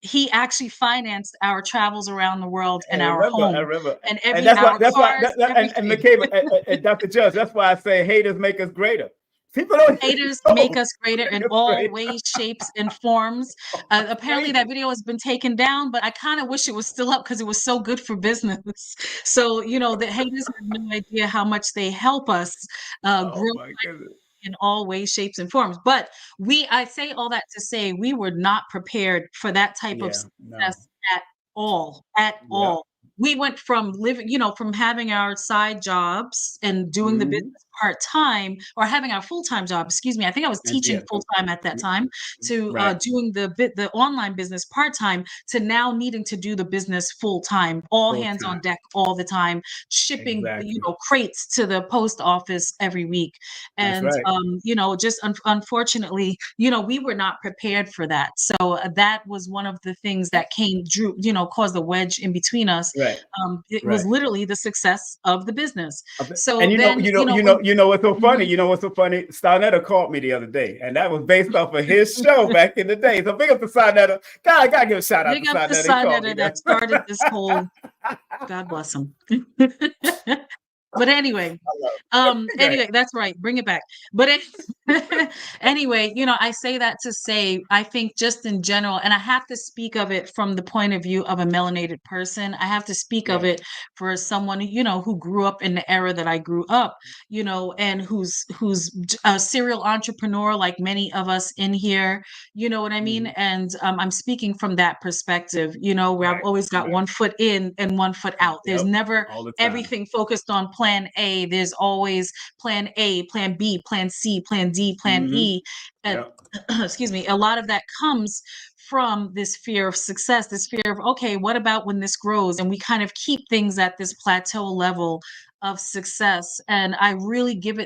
He actually financed our travels around the world and our home. I remember. And And that's our why, cars, and MAKEBA, and Dr. Judge, that's why I say haters make us greater. People don't haters know. make us greater in Make us all greater. ways, shapes, and forms. Apparently that video has been taken down, but I kind of wish it was still up because it was so good for business. So, you know, the haters have no idea how much they help us Oh grow my goodness. in all ways, shapes, and forms. But I say all that to say we were not prepared for that type of Yeah. No. success at all. At all. We went from living, you know, from having our side jobs and doing the Mhm. business part-time, or having our full-time job, excuse me. I think I was And teaching full-time at that time, to Right. doing the online business part-time, to now needing to do the business full-time, all hands on Full-time. deck all the time, shipping, you Exactly. know, crates to the post office every week. That's And right. you know, just unfortunately, you know, we were not prepared for that. So that was one of the things that you know, caused a wedge in between us. Right. It Right. was literally the success of the business. So And then, you know, what's so funny? You know what's so funny? Starnetta called me the other day, and that was based off of his show back in the day. So big up to Starnetta. God, gotta give a shout out big to up the Starnetta. He son called me that started this whole, God bless him. But anyway, anyway, that's right. Bring it back. But anyway, you know, I say that to say, I think just in general, and I have to speak of it from the point of view of a melanated person. I have to speak of it for someone, you know, who grew up in the era that I grew up, you know, and who's a serial entrepreneur like many of us in here, you know what I mean? And I'm speaking from that perspective, you know, where I've always got one foot in and one foot out. There's never everything focused on plan A. There's always plan A, plan B, plan C, plan D, plan E. And excuse me, a lot of that comes from this fear of success, this fear of, okay, what about when this grows? And we kind of keep things at this plateau level of success. And I really give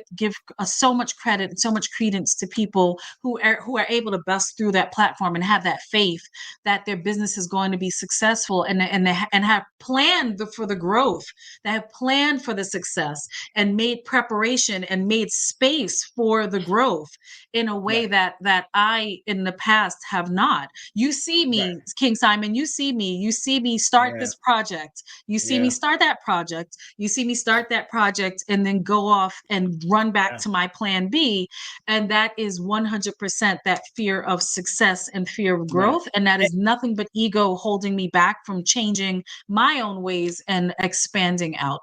so much credit and so much credence to people who are able to bust through that platform and have that faith that their business is going to be successful, and have planned for the growth, that have planned for the success, and made preparation and made space for the growth in a way that I in the past have not. You see me, King Simon, you see me start this project. You see me start that project. You see me start that project and then go off and run back to my plan B. And that is 100% that fear of success and fear of growth. And that is nothing but ego holding me back from changing my own ways and expanding out.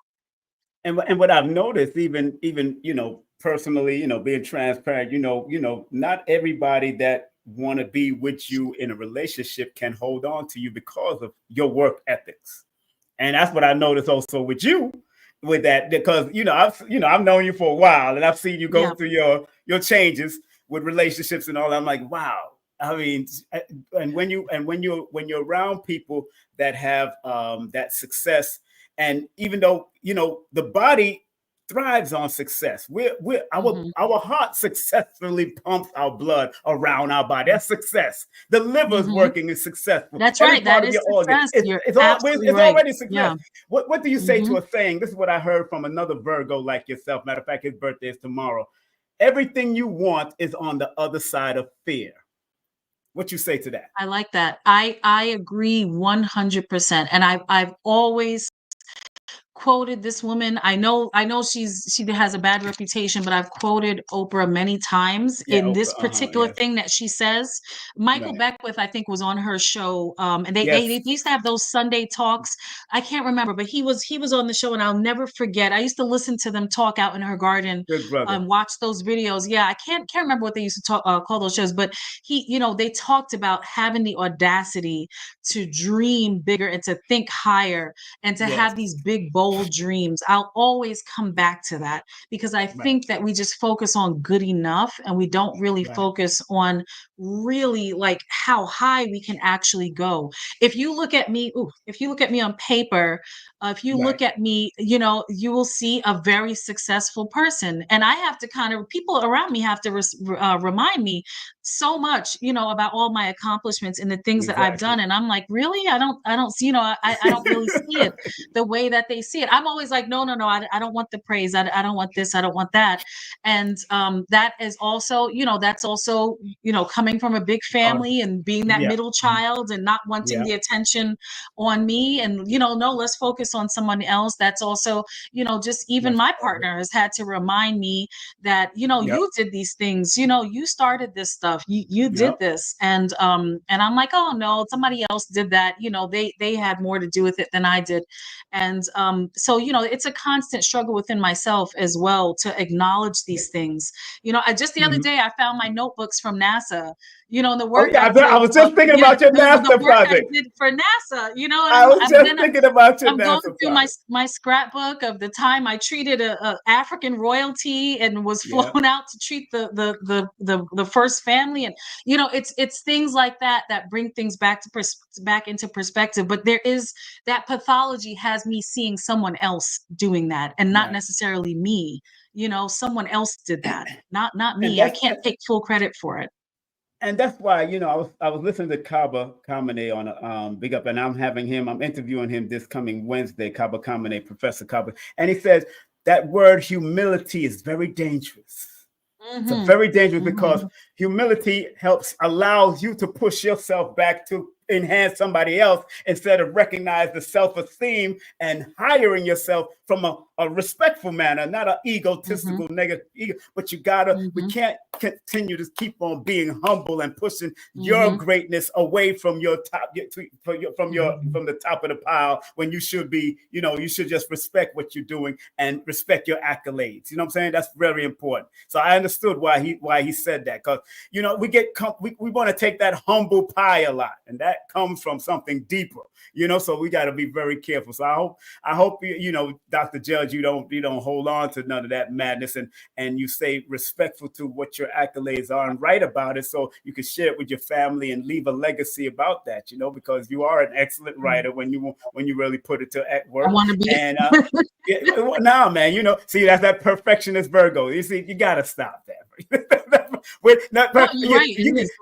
And what I've noticed, even you know, personally, you know, being transparent, you know, not everybody that want to be with you in a relationship can hold on to you because of your work ethics. And that's what I noticed also with you, with that, because I've known you for a while, and I've seen you go through your changes with relationships and all. I'm like, wow. I mean, and when you're around people that have that success, and even though you know the body thrives on success, our heart successfully pumps our blood around our body. That's success. The liver's working is successful. That's Every right. part That of is your organ. success. It's already success. Yeah. What do you say to a saying? This is what I heard from another Virgo like yourself. Matter of fact, his birthday is tomorrow. Everything you want is on the other side of fear. What you say to that? I like that. I agree 100%. And I've always quoted this woman. I know she has a bad reputation, but I've quoted Oprah many times Yeah, in this Oprah. particular Yes. thing that she says. Michael Right. Beckwith, I think, was on her show, and they Yes. used to have those Sunday talks. I can't remember, but he was on the show, and I'll never forget. I used to listen to them talk out in her garden, Good brother. watch those videos. Yeah, I can't remember what they used to talk call those shows, but they talked about having the audacity to dream bigger and to think higher and to Yes. have these big bold dreams. I'll always come back to that because I Right. think that we just focus on good enough and we don't really Right. focus on really like how high we can actually go. If you look at me, on paper, if you Right. look at me, you will see a very successful person. And I have to people around me have to remind me so much, about all my accomplishments and the things that I've done. Exactly. And I'm like, really? I don't see, I don't really see it the way that they see it. I'm always like, no, I don't want the praise. I don't want this. I don't want that. And that is also, that's also, coming from a big family and being that Yeah. middle child and not wanting Yeah. the attention on me. And, no, let's focus on someone else. That's also, just even That's my part of it. partner has had to remind me that, Yep. you did these things, you started this stuff, you did Yep. this. And I'm like, oh no, somebody else did that. They had more to do with it than I did. And so, it's a constant struggle within myself as well to acknowledge these things. Just the other Mhm. day, I found my notebooks from NASA, and the Oh work yeah, I did. I was just thinking Yeah, about your the NASA work I project. did for NASA, and I was just then thinking about your I'm going NASA through project. my scrapbook of the time I treated a African royalty and was Yeah. flown out to treat the first family, and it's things like that that bring things back into perspective. But there is that pathology has me seeing someone else doing that and not Right. necessarily me. Someone else did that, not And me. I that's can't take full credit for it. and that's why I was listening to Kaba Kamene on a Big Up, and I'm interviewing him this coming Wednesday. Kaba Kamene, Professor Kaba, and he says that word humility is very dangerous. It's a Mm-hmm. very dangerous Mm-hmm. because humility allows you to push yourself back to enhance somebody else instead of recognize the self-esteem and hiring yourself from a respectful manner, not an egotistical negative ego. But we can't continue to keep on being humble and pushing your greatness away from your top, from the top of the pile, when you should be, you should just respect what you're doing and respect your accolades. You know what I'm saying? That's very important. So I understood why he said that, because we want to take that humble pie a lot, and that comes from something deeper, so we got to be very careful. So I hope Dr. Judge, you don't hold on to none of that madness, and you stay respectful to what your accolades are and write about it, so you can share it with your family and leave a legacy about that, because you are an excellent writer when you really put it to work. I want to be. And nah, man, see, that's that perfectionist Virgo. You see, you got to stop that. You're right. It is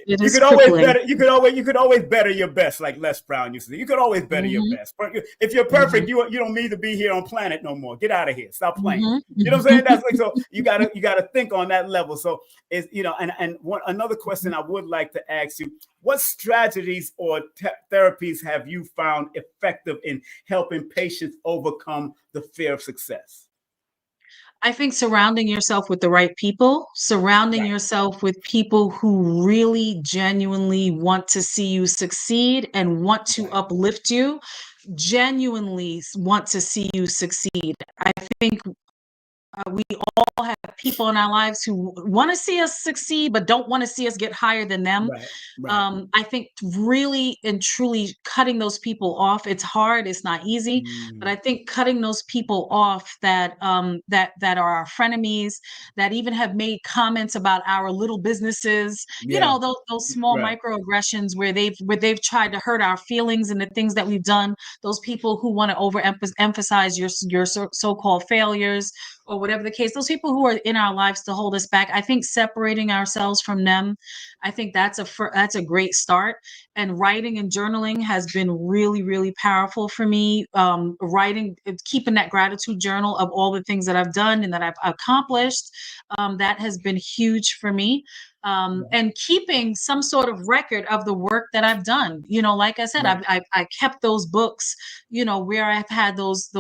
You could always crippling. better. You could always better your best, like Les Brown used to say. You could always better your best. If you're perfect, you don't need to be here on planet no more. Get out of here. Stop playing. You know what I'm saying? That's like, so you gotta think on that level. So it's another question I would like to ask you: what strategies or therapies have you found effective in helping patients overcome the fear of success? I think surrounding yourself with the right people, surrounding Right. yourself with people who really genuinely want to see you succeed and want to Right. uplift you, genuinely want to see you succeed. I think we all have people in our lives who want to see us succeed, but don't want to see us get higher than them. Right. I think really and truly cutting those people off, it's hard, it's not easy, but I think cutting those people off that that are our frenemies, that even have made comments about our little businesses, Yeah. those small Right. microaggressions where they've tried to hurt our feelings and the things that we've done, those people who want to overemphasize your so-called failures or whatever the case, those people who are in our lives to hold us back. I think separating ourselves from them, I think that's a great start. And writing and journaling has been really, really powerful for me. Writing, keeping that gratitude journal of all the things that I've done and that I've accomplished, that has been huge for me. and keeping some sort of record of the work that I've done. Like I said, I kept those books, where I've had those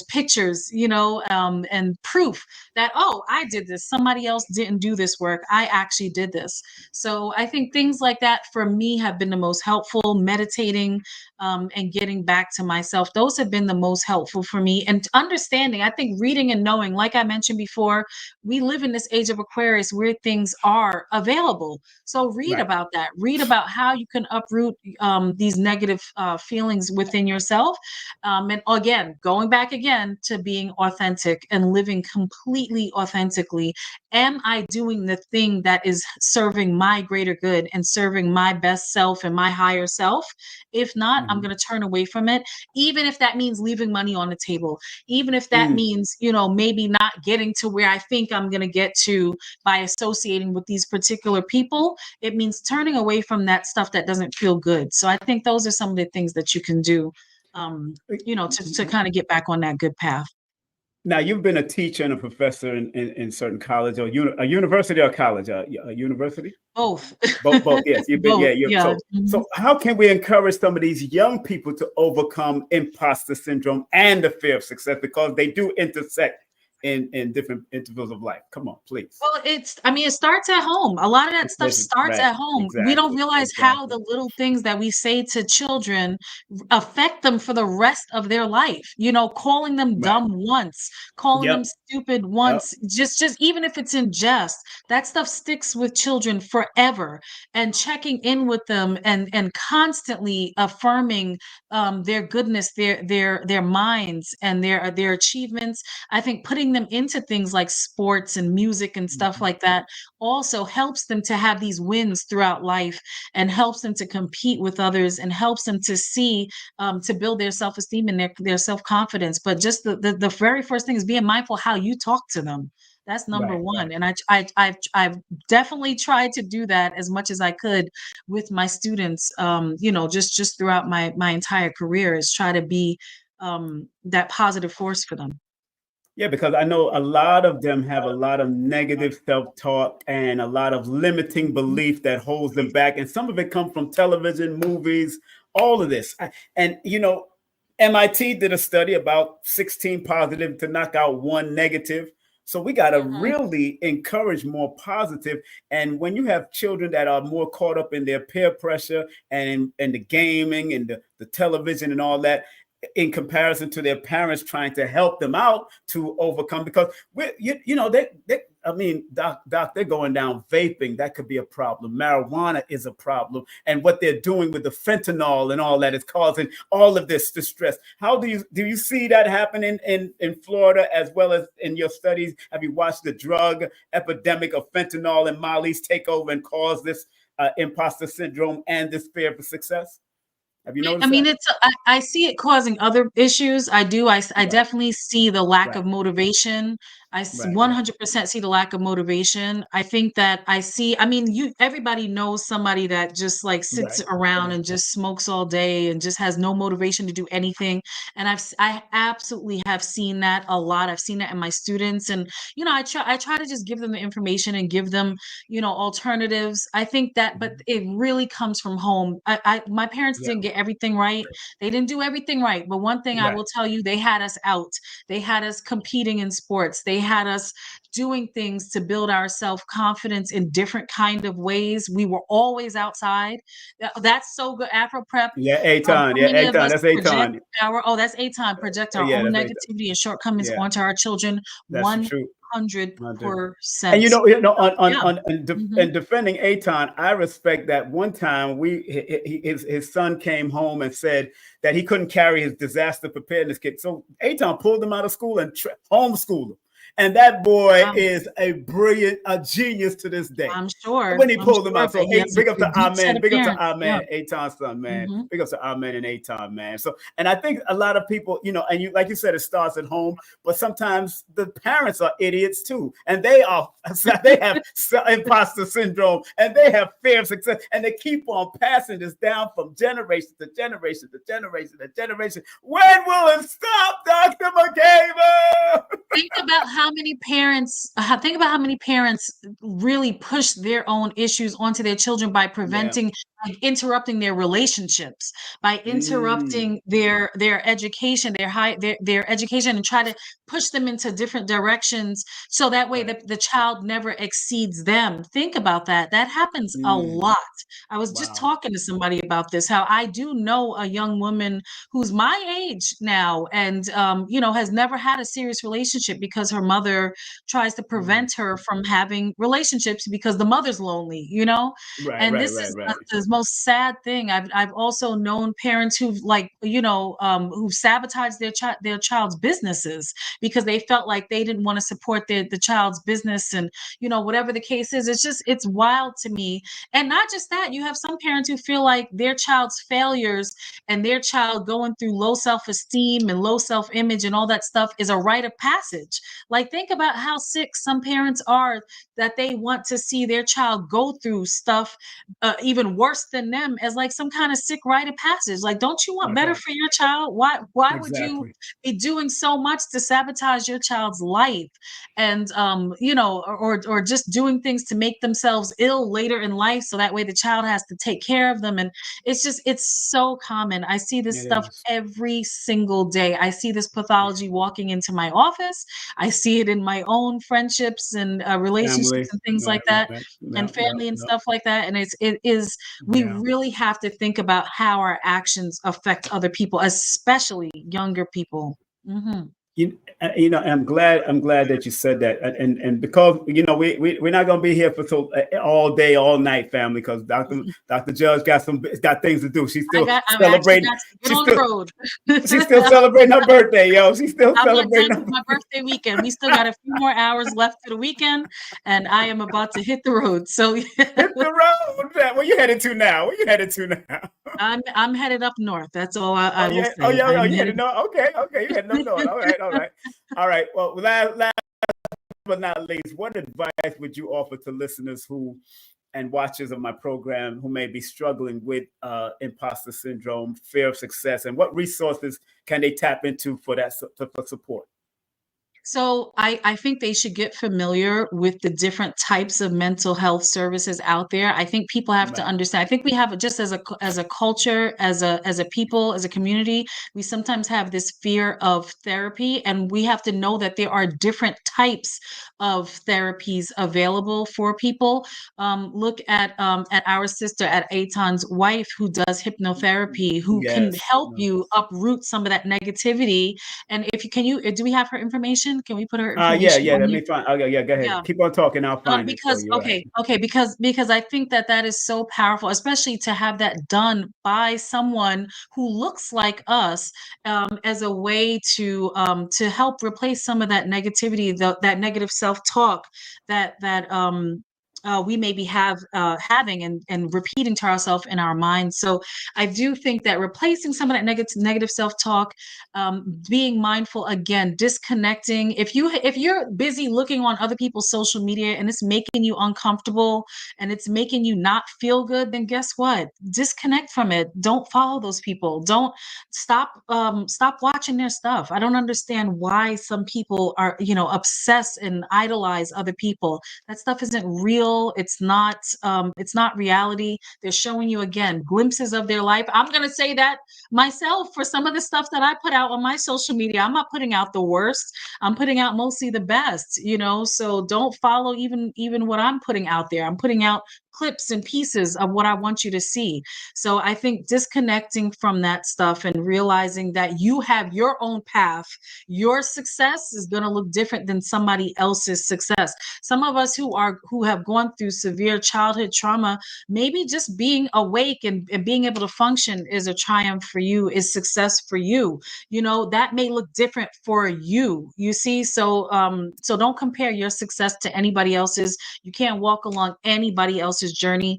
pictures, and proof that, oh, I did this. Somebody else didn't do this work. I actually did this. So I think things like that for me have been the most helpful. Meditating, and getting back to myself. Those have been the most helpful for me. And understanding, I think reading and knowing, like I mentioned before, we live in this age of Aquarius where things are available. So read about that. Read about how you can uproot these negative feelings within yourself. And again, going back again to being authentic and living completely authentically. Am I doing the thing that is serving my greater good and serving my best self and my higher self? If not, I'm going to turn away from it, even if that means leaving money on the table, even if that means, maybe not getting to where I think I'm going to get to by associating with these particular people. It means turning away from that stuff that doesn't feel good. So I think those are some of the things that you can do, to kind of get back on that good path. Now, you've been a teacher and a professor in certain college or a university or college, a university? Both. Both, yes. You've been, Both, So how can we encourage some of these young people to overcome imposter syndrome and the fear of success? Because they do intersect in different intervals of life. Come on, please. Well, it starts at home. A lot of that stuff starts at home. We don't realize how the little things that we say to children affect them for the rest of their life. Calling them dumb once, calling them stupid once, just even if it's in jest, that stuff sticks with children forever. And checking in with them and constantly affirming their goodness, their minds and their achievements. I think putting them into things like sports and music and stuff like that also helps them to have these wins throughout life and helps them to compete with others and helps them to see, to build their self-esteem and their self-confidence. But just the very first thing is being mindful how you talk to them. That's number one. And I've definitely tried to do that as much as I could with my students, just throughout my entire career, is try to be that positive force for them. Yeah, because I know a lot of them have a lot of negative self-talk and a lot of limiting belief that holds them back. And some of it comes from television, movies, all of this. And, MIT did a study about 16 positive to knock out 1 negative. So we got to really encourage more positive. And when you have children that are more caught up in their peer pressure and the gaming and the television and all that, in comparison to their parents trying to help them out to overcome, because Doc, they're going down vaping. That could be a problem. Marijuana is a problem. And what they're doing with the fentanyl and all that is causing all of this distress. How do you see that happening in Florida as well as in your studies? Have you watched the drug epidemic of fentanyl and Molly's take over and cause this imposter syndrome and this fear for success? Have you noticed? I mean, I see it causing other issues. I do. I definitely see the lack of motivation. I 100% see the lack of motivation. I think that everybody knows somebody that just like sits around and just smokes all day and just has no motivation to do anything. And I absolutely have seen that a lot. I've seen that in my students, and I try to just give them the information and give them alternatives. I think that, but it really comes from home. My parents didn't get everything right. They didn't do everything right. But one thing I will tell you, they had us out. They had us competing in sports. They had us doing things to build our self-confidence in different kind of ways. We were always outside. That's so good. Afro prep. Yeah, Aton. That's Aton. That's Aton. Project our own negativity and shortcomings onto our children. 100%. And defending Aton, I respect that. One time his son came home and said that he couldn't carry his disaster preparedness kit. So Aton pulled him out of school and homeschooled him. And that boy is a genius to this day. I'm sure. When he pulled him out. So big up to our man. Big up to our man, Aton's son, man. Big up to our man and Aton, man. So, and I think a lot of people, and you, like you said, it starts at home, but sometimes the parents are idiots too. And they have imposter syndrome and they have fear of success. And they keep on passing this down from generation to generation to generation to generation. When will it stop, Dr. MAKEBA? think about how many parents really push their own issues onto their children by preventing, like interrupting their relationships, by interrupting their education, their education, and try to push them into different directions so that way the child never exceeds them. Think about that. That happens a lot. I was just talking to somebody about this, how I do know a young woman who's my age now and has never had a serious relationship because her mother tries to prevent her from having relationships because the mother's lonely, and this is the most sad thing. I've also known parents who've who've sabotaged their child's businesses because they felt like they didn't want to support the child's business, and whatever the case is. It's wild to me. And not just that, you have some parents who feel like their child's failures and their child going through low self-esteem and low self-image and all that stuff is a rite of passage. Like, think about how sick some parents are that they want to see their child go through stuff even worse than them as like some kind of sick rite of passage. Like, don't you want better for your child? Why would you be doing so much to sabotage your child's life? And or just doing things to make themselves ill later in life so that way the child has to take care of them. And it's so common. I see this stuff every single day. I see this pathology walking into my office. I see it in my own friendships and relationships and things like that, and family and stuff like that. And we really have to think about how our actions affect other people, especially younger people. Mm-hmm. I'm glad that you said that, and because we're not going to be here for all day, all night, family, because Dr. Judge got things to do. She's still celebrating. She's still celebrating her birthday, yo. She's still celebrating my birthday weekend. We still got a few more hours left for the weekend, and I am about to hit the road. So hit the road. Where you headed to now? I'm headed up north. That's all I will say. You headed north. Okay. You headed up north. All right. Well, last but not least, what advice would you offer to listeners and watchers of my program who may be struggling with imposter syndrome, fear of success, and what resources can they tap into for support? So I think they should get familiar with the different types of mental health services out there. I think people have to understand. I think we have just as a culture, as a people, as a community, we sometimes have this fear of therapy, and we have to know that there are different types of therapies available for people. Look at our sister, at Aton's wife, who does hypnotherapy, who can help you uproot some of that negativity. And do we have her information? Can we put her information? Let me find. Go ahead. Yeah. Keep on talking. I'll find it for you. Because I think that is so powerful, especially to have that done by someone who looks like us, as a way to help replace some of that negativity, that negative self-talk that we maybe having and repeating to ourselves in our minds. So I do think that replacing some of that negative self-talk, being mindful, again, disconnecting. If you're busy looking on other people's social media and it's making you uncomfortable and it's making you not feel good, then guess what? Disconnect from it. Don't follow those people. Don't stop watching their stuff. I don't understand why some people are, obsessed and idolize other people. That stuff isn't real. It's not reality. They're showing you, again, glimpses of their life. I'm going to say that myself for some of the stuff that I put out on my social media. I'm not putting out the worst. I'm putting out mostly the best, so don't follow even what I'm putting out there. I'm putting out clips and pieces of what I want you to see. So I think disconnecting from that stuff and realizing that you have your own path, your success is going to look different than somebody else's success. Some of us who have gone through severe childhood trauma, maybe just being awake and being able to function is a triumph for you, is success for you. That may look different for you, you see? So don't compare your success to anybody else's. You can't walk along anybody else's journey.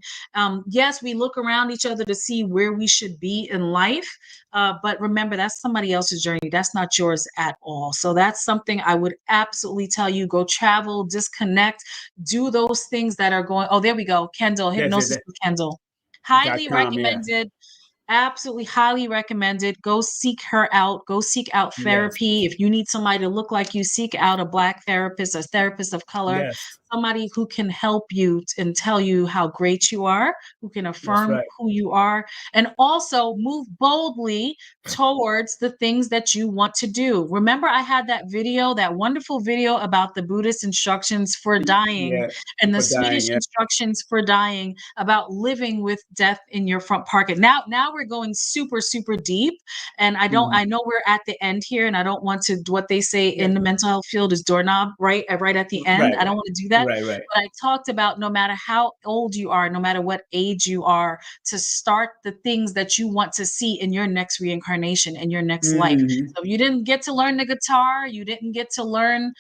Yes, we look around each other to see where we should be in life, but remember, that's somebody else's journey. That's not yours at all. So that's something I would absolutely tell you. Go travel, disconnect, do those things that are going. Oh, there we go. Kendall, Hypnosis with Kendall. Highly recommended. Absolutely highly recommended. Go seek her out. Go seek out Yes. therapy. If you need somebody to look like you, seek out a Black therapist, a therapist of color, Yes. somebody who can help you and tell you how great you are, who can That's affirm right. who you are, and also move boldly towards the things that you want to do. Remember, I had that video, that wonderful video about the Buddhist instructions for dying Yeah. and the For dying. Swedish Yeah. instructions for dying about living with death in your front pocket. Now we're going super, super deep. And I know we're at the end here, and I don't want to, what they say Yeah. in the mental health field is doorknob, right? Right at the end. Right. I don't want to do that. Right. Right. But I talked about no matter how old you are, no matter what age you are, to start the things that you want to see in your next reincarnation, in your next life. Mhm. So you didn't get to learn the guitar, you didn't get to learn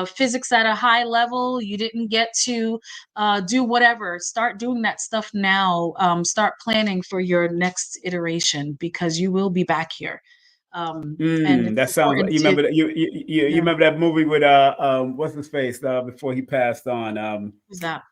physics at a high level, you didn't get to do whatever. Start doing that stuff now. Start planning for your next iteration, because you will be back here. And it's That sounds like important you to, remember that you yeah, remember that movie with what's his face before he passed on who's that?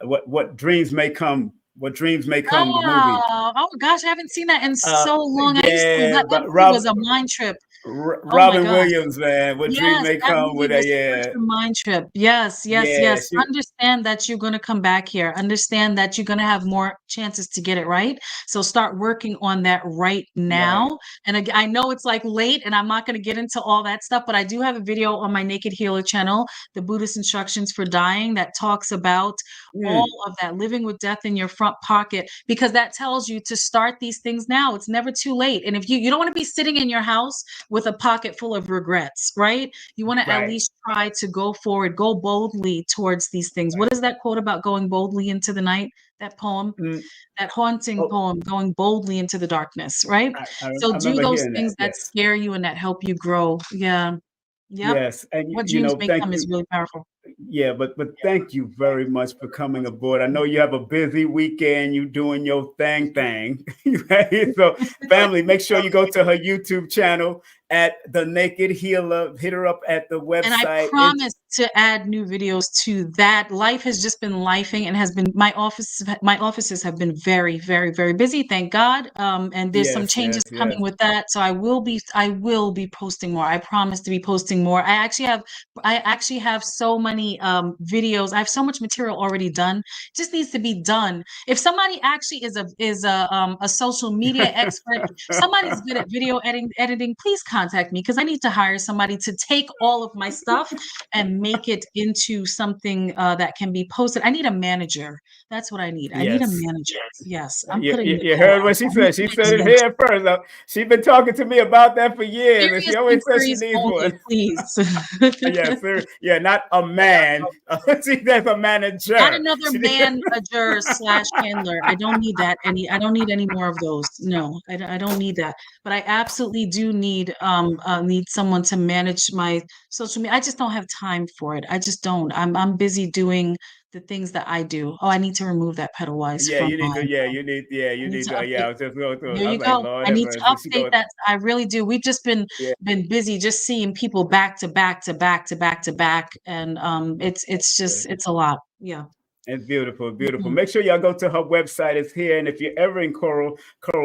what dreams may come, what dreams may come, the movie. Oh gosh, I haven't seen that in so long. I used to, Yeah, that but movie was a mind trip. Oh my Robin gosh. Williams, man, what dreams Yes, may that come movie with was such yeah, a mind trip. Yes, yes, yeah, yes. she, Understand that you're going to come back here. Understand that you're going to have more chances to get it right. So start working on that right right. now. And I know it's like late, and I'm not going to get into all that stuff, but I do have a video on my Naked Healer channel, the Buddhist Instructions for Dying, that talks about all Mm, of that, living with death in your front pocket, because that tells you to start these things now. It's never too late. And if you don't want to be sitting in your house with a pocket full of regrets, right? You want to at right. least try to go forward, go boldly towards these things. What Right. is that quote about going boldly into the night? That poem, Mm, that haunting oh, poem, going boldly into the darkness, right? So I do remember those hearing that. things that Yes. scare you and that help you grow. Yeah. Yep. Yes. And What dreams may thank come is you. really powerful. Yeah, but thank you very much for coming aboard. I know you have a busy weekend. You doing your thing. Right? So, family, make sure you go to her YouTube channel at The Naked Healer. Hit her up at the And I website. It's promise to add new videos to that. Life has just been lifing, and has been, my offices have been very, very, very busy, thank God. And there's some yes, changes yes, coming yes. with that. So I will be posting more. I promise to be posting more. I actually have so many videos. I have so much material already done. It just needs to be done. If somebody actually is a social media expert, somebody's good at video editing, please contact me, because I need to hire somebody to take all of my stuff and make it into something that can be posted. I need a manager. That's what I need. I need a Yes. manager. Yes, I'm You, putting you, you Nicole heard out what she there. I need said. She somebody said to it manage. here first. She's been talking to me about that for years, and she Serious always says she inquiries needs only, one. please. Yeah, sir. Yeah, not a man. She's a Add manager. another She, manager slash handler. I don't need that I don't need any more of those. No, I don't need that. But I absolutely do need someone to manage my social media. I just don't have time for it. I just don't. I'm busy doing the things that I do. Oh, I need to remove that Petalwise yeah, from you need my to. Yeah, I you need need to to. Yeah, update. I was just going through. There I you was like, go. Lord I have need to mercy. She update goes, that. I really do. We've just yeah, been busy just seeing people back to back to back to back to back, and it's just yeah. it's a lot. Yeah. It's beautiful, beautiful. Mhm. Make sure y'all go to her website. It's here. And if you're ever in Coral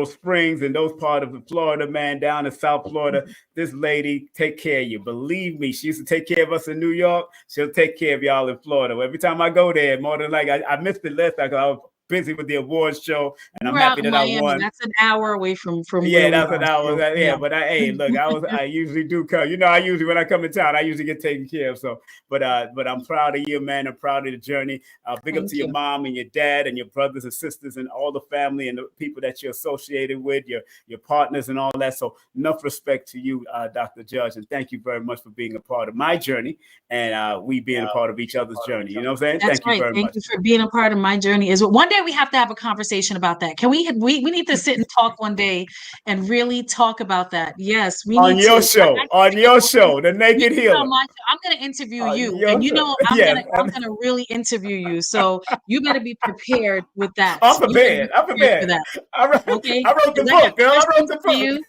Springs and those part of Florida, man, down in South Florida, this lady take care of you. Believe me, she used to take care of us in New York. She'll take care of y'all in Florida. Every time I go there, more than like I missed it last time because I was busy with the awards show, and I'm We're out happy in that I Miami. won. That's an hour away from where Yeah, we that's what are. I was. So Yeah, yeah. but hey, look, I usually do come. I usually when I come in town, I usually get taken care of. So, but I'm proud of you, man. I'm proud of the journey. Big up Thank to your you. mom and your dad and your brothers and sisters and all the family and the people that you're associated with, your partners and all that. So, enough respect to you, Dr. Judge, and thank you very much for being a part of my journey and we being a part of each other's journey. You know what I'm saying? That's Thank you right. very Thank much. you for being a part of my journey. Is one day we have to have a conversation about that. Can we need to sit and talk one day and really talk about that. Yes, we On need to. your I show, need to on get your on show, The you Naked can get on Healer. my show. I'm gonna interview On you. your And show. I'm Yes. gonna really interview you. So you better be prepared with that. I'm You better prepared. be I'm prepared for prepared. that. Okay? I wrote the Because I got book, girl. I wrote questions the for book. you.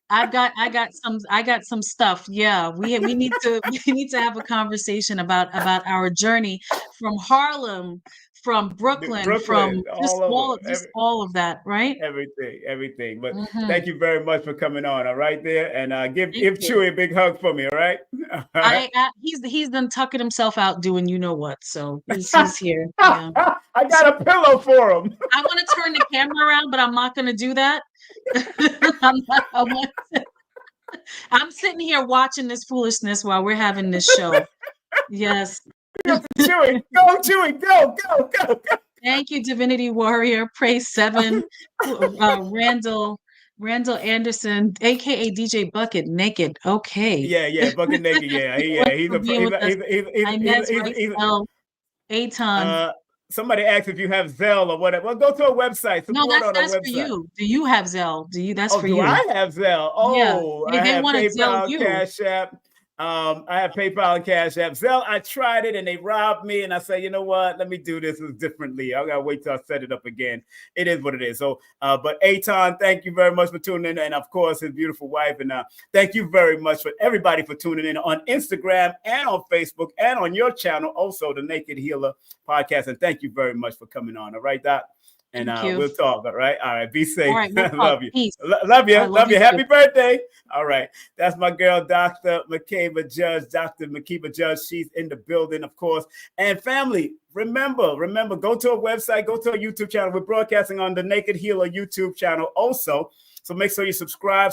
I got some stuff. Yeah, we need to we need to have a conversation about our journey from Harlem, from Brooklyn, from just all over, all of that, right? everything. But Mhm. thank you very much for coming on. All right, there, and give Thank you. Chewy a big hug for me. All right. All right. He's done tucking himself out doing you know what, so he's here. Yeah. I got a pillow for him. I want to turn the camera around, but I'm not going to do that. I'm sitting here watching this foolishness while we're having this show. Yes. Chewy, go. Thank you, Divinity Warrior. Praise 7. Randall Anderson, aka DJ Bucket Naked. Okay. Yeah, Bucket Naked. Yeah. He's Aton. Somebody asked if you have Zelle or whatever. Well, go to our website. No, that's for you. Do you have Zelle? That's for you. Do I have Zelle? Oh, yeah. I have PayPal, Cash App. I have PayPal and Cash App. Zelle, I tried it and they robbed me. And I said, you know what? Let me do this differently. I gotta wait till I set it up again. It is what it is. So, but Aton, thank you very much for tuning in, and of course his beautiful wife. And thank you very much for everybody for tuning in on Instagram and on Facebook and on your channel, also the Naked Healer podcast. And thank you very much for coming on. All right, Doc. And we'll talk. All right. Be safe. All right, we'll love you. Peace. Love you. Happy birthday. All right. That's my girl, Dr. MAKEBA Judge. Dr. MAKEBA Judge. She's in the building, of course. And family, remember, go to our website, go to our YouTube channel. We're broadcasting on the Naked Healer YouTube channel also. So make sure you subscribe.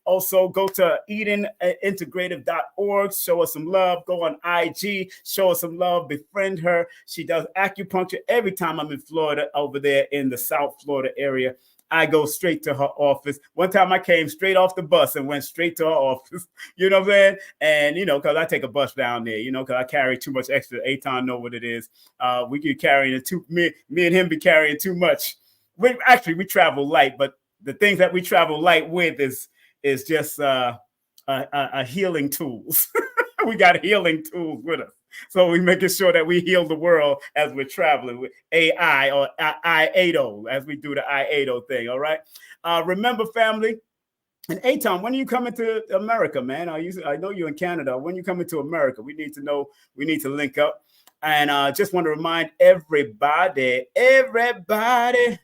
Also, go to EdenIntegrative.org. Show us some love. Go on IG. Show us some love. Befriend her. She does acupuncture every time I'm in Florida, over there in the South Florida area. I go straight to her office. One time I came straight off the bus and went straight to her office. You know what I'm saying? And, because I take a bus down there, because I carry too much extra. Aton know what it is. We get carrying me and him be carrying too much. We travel light, but the things that we travel light with is just a healing tools. We got healing tools with us. So we making sure that we heal the world as we're traveling with AI or I-8O, as we do the I-8O thing. All right. Remember, family, and Aton, when are you coming to America, man? I know you're in Canada. When you coming to America? We need to know. We need to link up. And I just want to remind everybody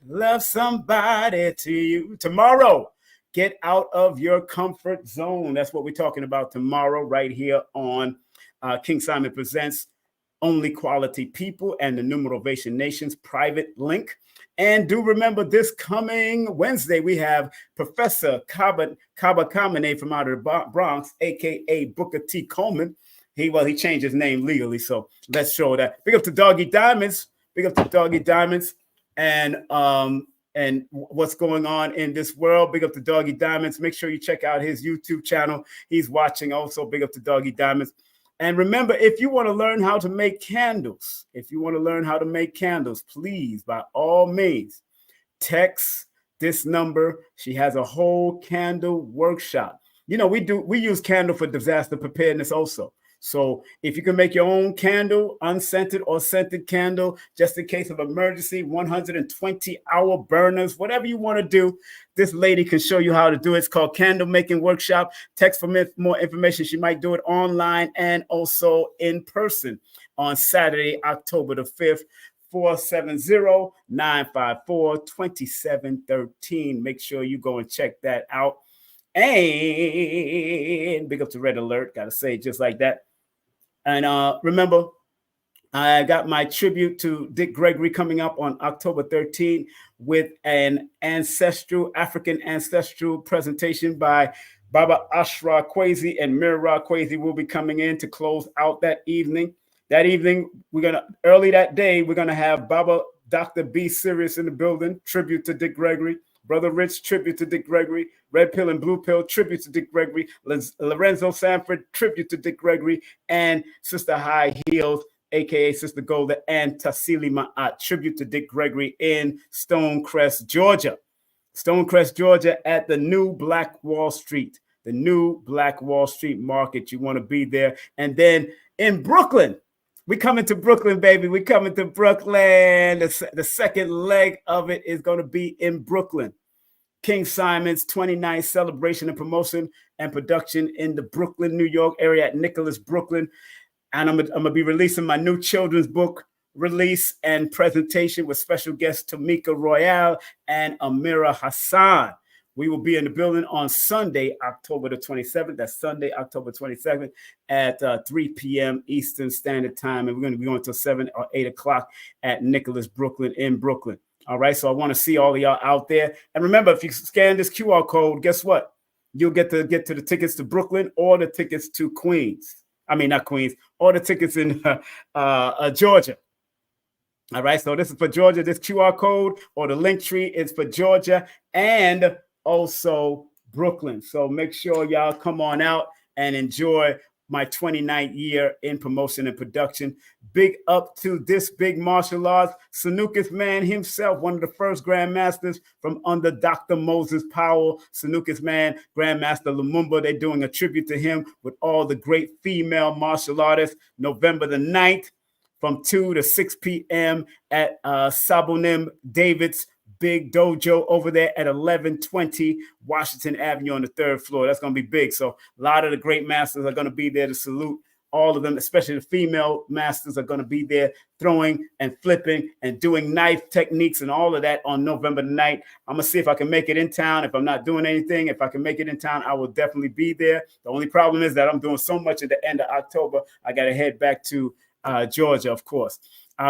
love somebody to you. Tomorrow, get out of your comfort zone. That's what we're talking about tomorrow right here on King Simon Presents Only Quality People and the New Motivation Nation's private link. And do remember, this coming Wednesday, we have Professor Kaba Kamene from out of the Bronx, a.k.a. Booker T. Coleman. He changed his name legally, so let's show that. Big up to Doggy Diamonds. And what's going on in this world. Big up to Doggy Diamonds. Make sure you check out his YouTube channel. He's watching also. Big up to Doggy Diamonds. And remember, if you want to learn how to make candles, please, by all means, text this number. She has a whole candle workshop. We use candle for disaster preparedness also. So if you can make your own candle, unscented or scented candle, just in case of emergency, 120-hour burners, whatever you want to do, this lady can show you how to do it. It's called Candle Making Workshop. Text for more information. She might do it online and also in person on Saturday, October the 5th. 470-954-2713. Make sure you go and check that out. And big up to Red Alert. Got to say it just like that. And remember, I got my tribute to Dick Gregory coming up on October 13th with an African ancestral presentation by Baba Ashra Kwesi, and Mira Kwesi will be coming in to close out that evening. That evening, early that day, we're going to have Baba Dr. B. Sirius in the building, tribute to Dick Gregory. Brother Rich, tribute to Dick Gregory. Red Pill and Blue Pill, tribute to Dick Gregory. Lorenzo Sanford, tribute to Dick Gregory. And Sister High Heels, a.k.a. Sister Golda, and Tassili Ma'at, tribute to Dick Gregory in Stonecrest, Georgia. At the new Black Wall Street. The new Black Wall Street market. You want to be there. And then in Brooklyn, we coming to Brooklyn, baby. We coming to Brooklyn. The second leg of it is going to be in Brooklyn. King Simon's 29th celebration and promotion and production in the Brooklyn, New York area at Nicholas Brooklyn. And I'm going to be releasing my new children's book release and presentation with special guests Tamika Royale and Amira Hassan. We will be in the building on Sunday, October the 27th. That's Sunday, October 27th at 3 p.m. Eastern Standard Time. And we're going to be going until 7 or 8 o'clock at Nicholas, Brooklyn in Brooklyn. All right. So I want to see all of y'all out there. And remember, if you scan this QR code, guess what? You'll get to the tickets to Brooklyn or the tickets to Queens. I mean, not Queens, or the tickets in Georgia. All right. So this is for Georgia. This QR code or the link tree is for Georgia and also Brooklyn. So make sure y'all come on out and enjoy my 29th year in promotion and production. Big up to this big martial arts Sanukas man himself, one of the first grandmasters from under Dr. Moses Powell. Sanukas man, Grandmaster Lumumba. They're doing a tribute to him with all the great female martial artists. November the 9th from 2 to 6 p.m. at Sabonim David's Big Dojo over there at 1120 Washington Avenue on the 3rd floor. That's going to be big. So a lot of the great masters are going to be there to salute all of them, especially the female masters are going to be there throwing and flipping and doing knife techniques and all of that on November 9th. I'm going to see if I can make it in town. If I'm not doing anything, if I can make it in town, I will definitely be there. The only problem is that I'm doing so much at the end of October. I got to head back to Georgia, of course.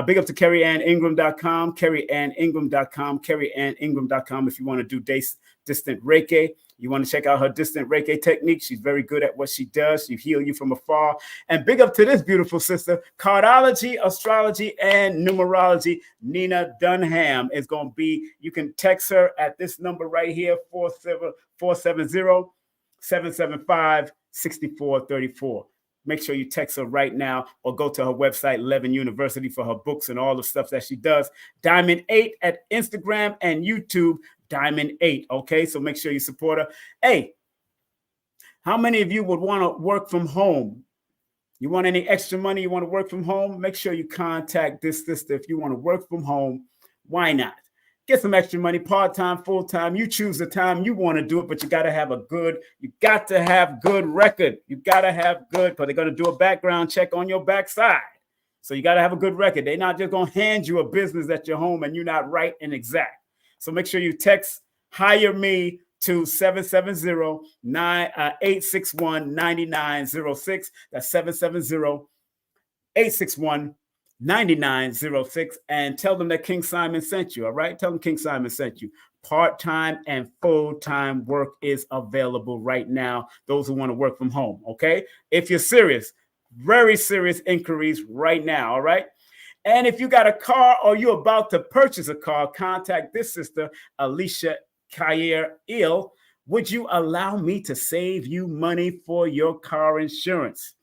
Big up to CarrieAnnIngram.com, CarrieAnnIngram.com, CarrieAnnIngram.com if you want to do distant Reiki. You want to check out her distant Reiki technique. She's very good at what she does. She heals you from afar. And big up to this beautiful sister, Cardology, Astrology, and Numerology. Nina Dunham is going to be, you can text her at this number right here, 470-775-6434. Make sure you text her right now or go to her website, Levin University, for her books and all the stuff that she does. Diamond 8 at Instagram and YouTube, Diamond 8. Okay, so make sure you support her. Hey, how many of you would want to work from home? You want any extra money? You want to work from home? Make sure you contact this sister if you want to work from home. Why not? Get some extra money, part-time, full-time. You choose the time you want to do it, but you got to have good record. You got to have good, because they're going to do a background check on your backside. So you got to have a good record. They're not just going to hand you a business at your home and you're not right and exact. So make sure you text hire me to 770-861-9906. That's 770-861-9906. And tell them that King Simon sent you. All right, tell them King Simon sent you. Part-time and full-time work is available right now, those who want to work from home. Okay, if you're serious, very serious inquiries right now. All right, and if you got a car or you're about to purchase a car, contact this sister, Alicia Kayer-Il. Would you allow me to save you money for your car insurance?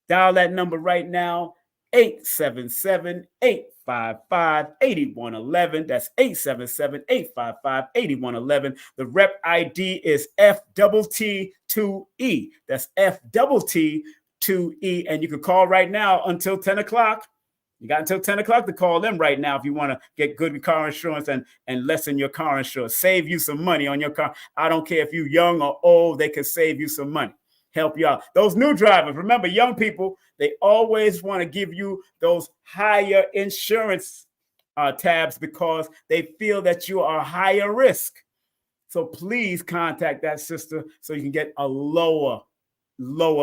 Dial that number right now, 877-855-8111. That's 877-855-8111. The rep ID is FTT2E. That's FTT2E. And you can call right now until 10 o'clock. You got until 10 o'clock to call them right now if you want to get good car insurance and lessen your car insurance. Save you some money on your car. I don't care if you're young or old, they can save you some money. Help you out. Those new drivers, remember, young people, they always want to give you those higher insurance tabs because they feel that you are higher risk. So please contact that sister so you can get a lower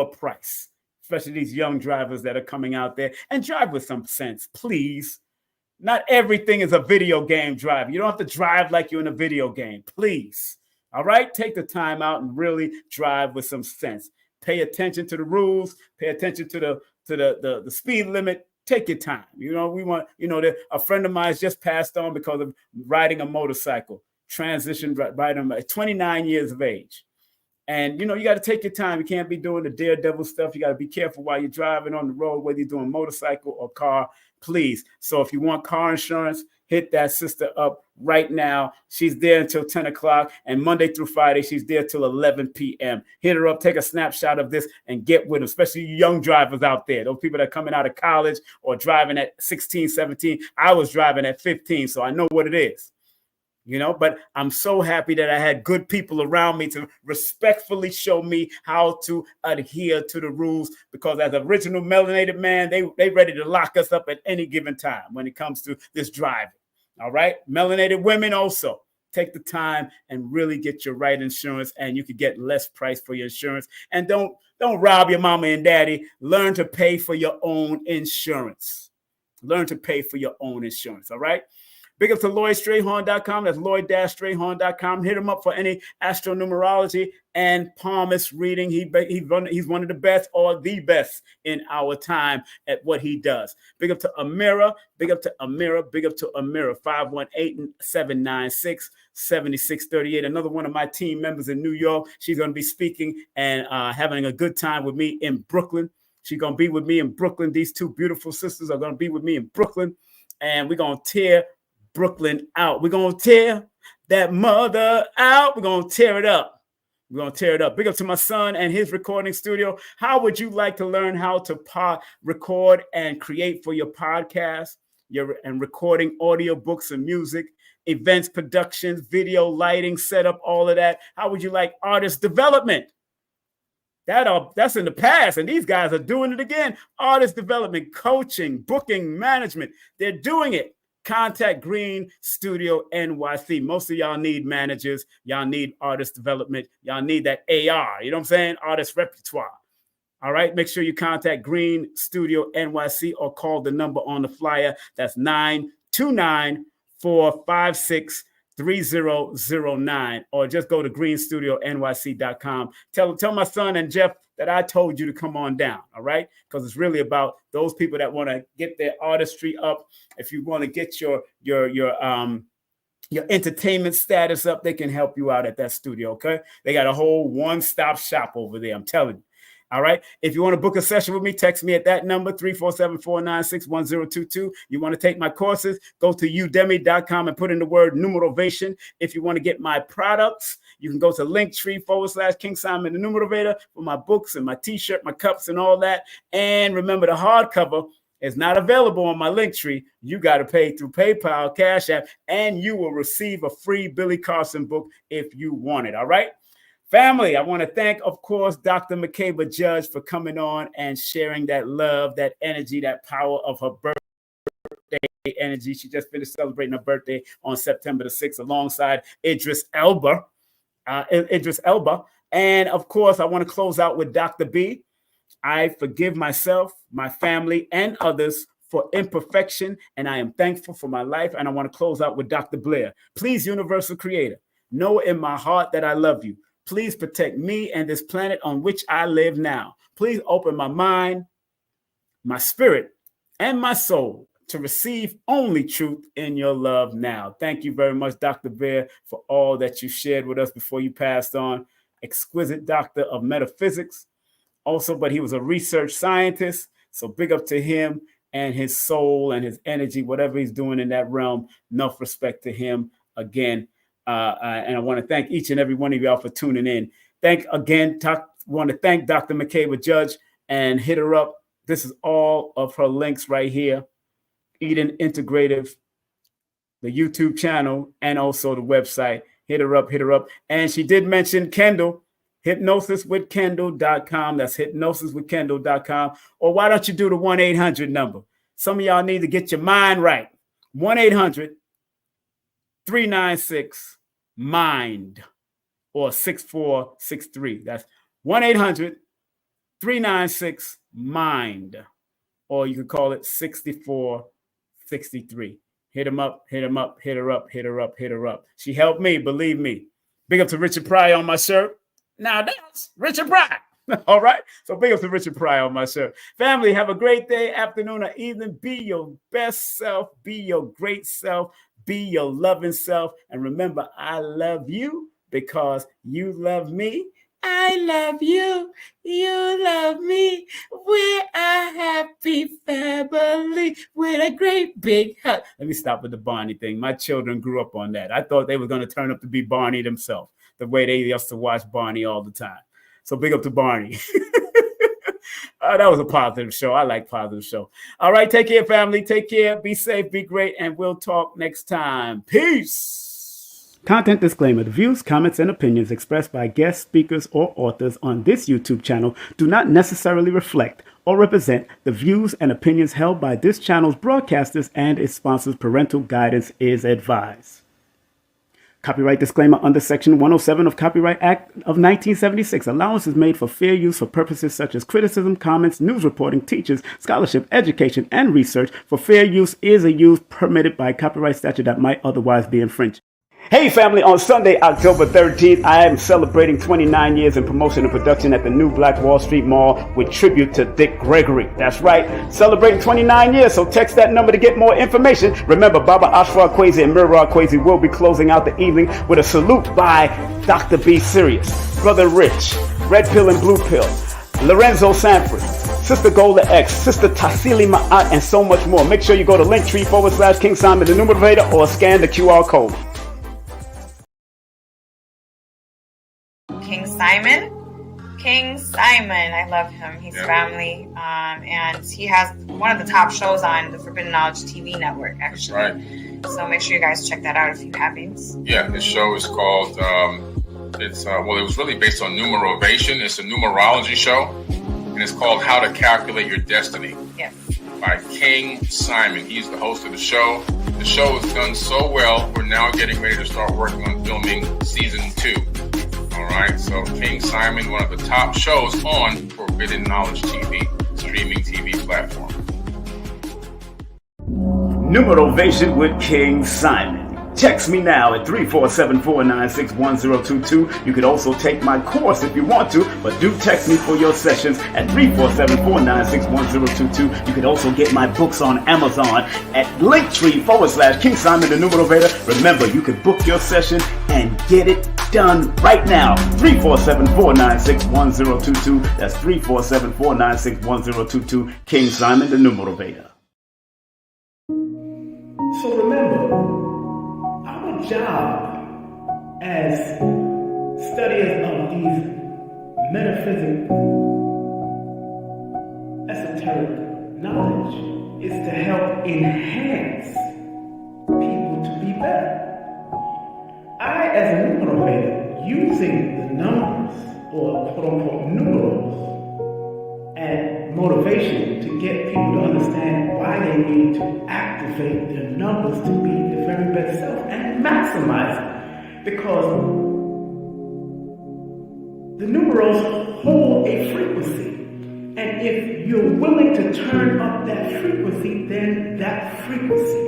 price, especially these young drivers that are coming out there. And drive with some sense, please. Not everything is a video game drive. You don't have to drive like you're in a video game, please. All right, take the time out and really drive with some sense. Pay attention to the rules. Pay attention to the speed limit. Take your time. You know, we want, that a friend of mine just passed on because of riding a motorcycle. Transition riding at 29 years of age. And, you got to take your time. You can't be doing the daredevil stuff. You got to be careful while you're driving on the road, whether you're doing motorcycle or car, please. So if you want car insurance, hit that sister up right now. She's there until 10 o'clock, and Monday through Friday, she's there till 11 p.m. Hit her up, take a snapshot of this, and get with them, especially young drivers out there, those people that are coming out of college or driving at 16, 17. I was driving at 15, so I know what it is. But I'm so happy that I had good people around me to respectfully show me how to adhere to the rules, because as an original melanated man, they ready to lock us up at any given time when it comes to this driving. All right. Melanated women also take the time and really get your right insurance, and you could get less price for your insurance. And don't rob your mama and daddy. Learn to pay for your own insurance. Learn to pay for your own insurance. All right. Big up to LloydStrayhorn.com. That's Lloyd-Strayhorn.com. Hit him up for any astronumerology and palmist reading. He's one of the best or the best in our time at what he does. Big up to Amira. Big up to Amira. Big up to Amira. 518-796-7638. Another one of my team members in New York. She's going to be speaking and having a good time with me in Brooklyn. She's going to be with me in Brooklyn. These two beautiful sisters are going to be with me in Brooklyn. And we're going to tear Brooklyn out. We're going to tear that mother out. We're going to tear it up. We're going to tear it up. Big up to my son and his recording studio. How would you like to learn how to record and create for your podcast, and recording audio books and music, events, productions, video, lighting, setup, all of that? How would you like artist development? That's in the past, and these guys are doing it again. Artist development, coaching, booking, management. They're doing it. Contact Green Studio NYC. Most of y'all need managers. Y'all need artist development. Y'all need that AR. You know what I'm saying? Artist repertoire. All right. Make sure you contact Green Studio NYC or call the number on the flyer. That's 929-456-3009, or just go to greenstudionyc.com. Tell my son and Jeff that I told you to come on down. All right. Because it's really about those people that want to get their artistry up. If you want to get your entertainment status up, they can help you out at that studio. Okay. They got a whole one-stop shop over there. I'm telling you. All right. If you want to book a session with me, text me at that number, 347-496-1022. You want to take my courses, go to udemy.com and put in the word numerovation. If you want to get my products, you can go to Linktree/King Simon the Numerovator for my books and my t-shirt, my cups and all that. And remember, the hardcover is not available on my Linktree. You got to pay through PayPal, Cash App, and you will receive a free Billy Carson book if you want it. All right. Family, I want to thank, of course, Dr. MAKEBA Judge for coming on and sharing that love, that energy, that power of her birthday energy. She just finished celebrating her birthday on September the 6th alongside Idris Elba. And, of course, I want to close out with Dr. B. I forgive myself, my family, and others for imperfection, and I am thankful for my life. And I want to close out with Dr. Blair. Please, Universal Creator, know in my heart that I love you. Please protect me and this planet on which I live now. Please open my mind, my spirit, and my soul to receive only truth in your love now. Thank you very much, Dr. Bear, for all that you shared with us before you passed on. Exquisite doctor of metaphysics also, but he was a research scientist. So big up to him and his soul and his energy, whatever he's doing in that realm. Enough respect to him again. And I want to thank each and every one of y'all for tuning in. Want to thank Dr. MAKEBA Judge and hit her up. This is all of her links right here. Eden Integrative, the YouTube channel, and also the website. Hit her up. And she did mention Kendall, hypnosiswithkendall.com. That's hypnosiswithkendall.com. Or why don't you do the 1-800 number? Some of y'all need to get your mind right. 1-800-396-MIND or 6463. That's 1-800-396-MIND, or you can call it 6463. Hit her up. She helped me, believe me. Big up to Richard Pryor on my shirt. Now that's Richard Pryor. All right. So big up to Richard Pryor on my shirt. Family, have a great day, afternoon, or evening. Be your best self. Be your great self. Be your loving self. And remember, I love you because you love me. I love you. You love me. We're a happy family with a great big hug. Let me stop with the Barney thing. My children grew up on that. I thought they were going to turn up to be Barney themselves, the way they used to watch Barney all the time. So big up to Barney. That was a positive show. I like positive show. All right. Take care, family. Take care. Be safe. Be great. And we'll talk next time. Peace. Content disclaimer. The views, comments, and opinions expressed by guest speakers or authors on this YouTube channel do not necessarily reflect or represent the views and opinions held by this channel's broadcasters and its sponsors. Parental guidance is advised. Copyright disclaimer under Section 107 of Copyright Act of 1976. Allowance is made for fair use for purposes such as criticism, comments, news reporting, teachers, scholarship, education, and research. For fair use is a use permitted by copyright statute that might otherwise be infringed. Hey family, on Sunday, October 13th, I am celebrating 29 years in promotion and production at the new Black Wall Street Mall with tribute to Dick Gregory. That's right, celebrating 29 years, so text that number to get more information. Remember, Baba Ashfar Kwesi and Mirror Kwesi will be closing out the evening with a salute by Dr. B. Sirius, Brother Rich, Red Pill and Blue Pill, Lorenzo Sanford, Sister Golda X, Sister Tassili Ma'at, and so much more. Make sure you go to linktree/King Simon the Numerator or scan the QR code. King Simon, I love him. He's family, and he has one of the top shows on the Forbidden Knowledge TV network, actually. That's right. So make sure you guys check that out if you haven't. Yeah, this show is called, it was really based on numerovation. It's a numerology show, and it's called How to Calculate Your Destiny. Yes. By King Simon. He's the host of the show. The show has done so well, we're now getting ready to start working on filming season 2. All right, so King Simon, one of the top shows on Forbidden Knowledge TV, streaming TV platform. Numerovation with King Simon. Text me now at 347-496-1022. You could also take my course if you want to, but do text me for your sessions at 347-496-1022. You can also get my books on Amazon at linktree/King Simon the Numerator. Remember, you can book your session and get it done right now. 347-496-1022. That's 347-496-1022. King Simon the Numerator. So remember, job as studiers of these metaphysical, esoteric knowledge is to help enhance people to be better. I, as a numerator, using the numbers, or quote-unquote numerals, and motivation to get people to understand why they need to activate their numbers to be their very best self and maximize it. Because the numerals hold a frequency. And if you're willing to turn up that frequency, then that frequency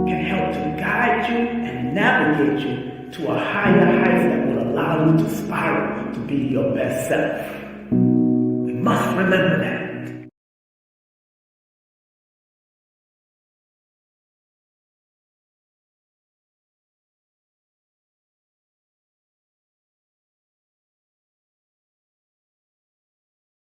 can help to guide you and navigate you to a higher height that will allow you to spiral to be your best self. We must remember that.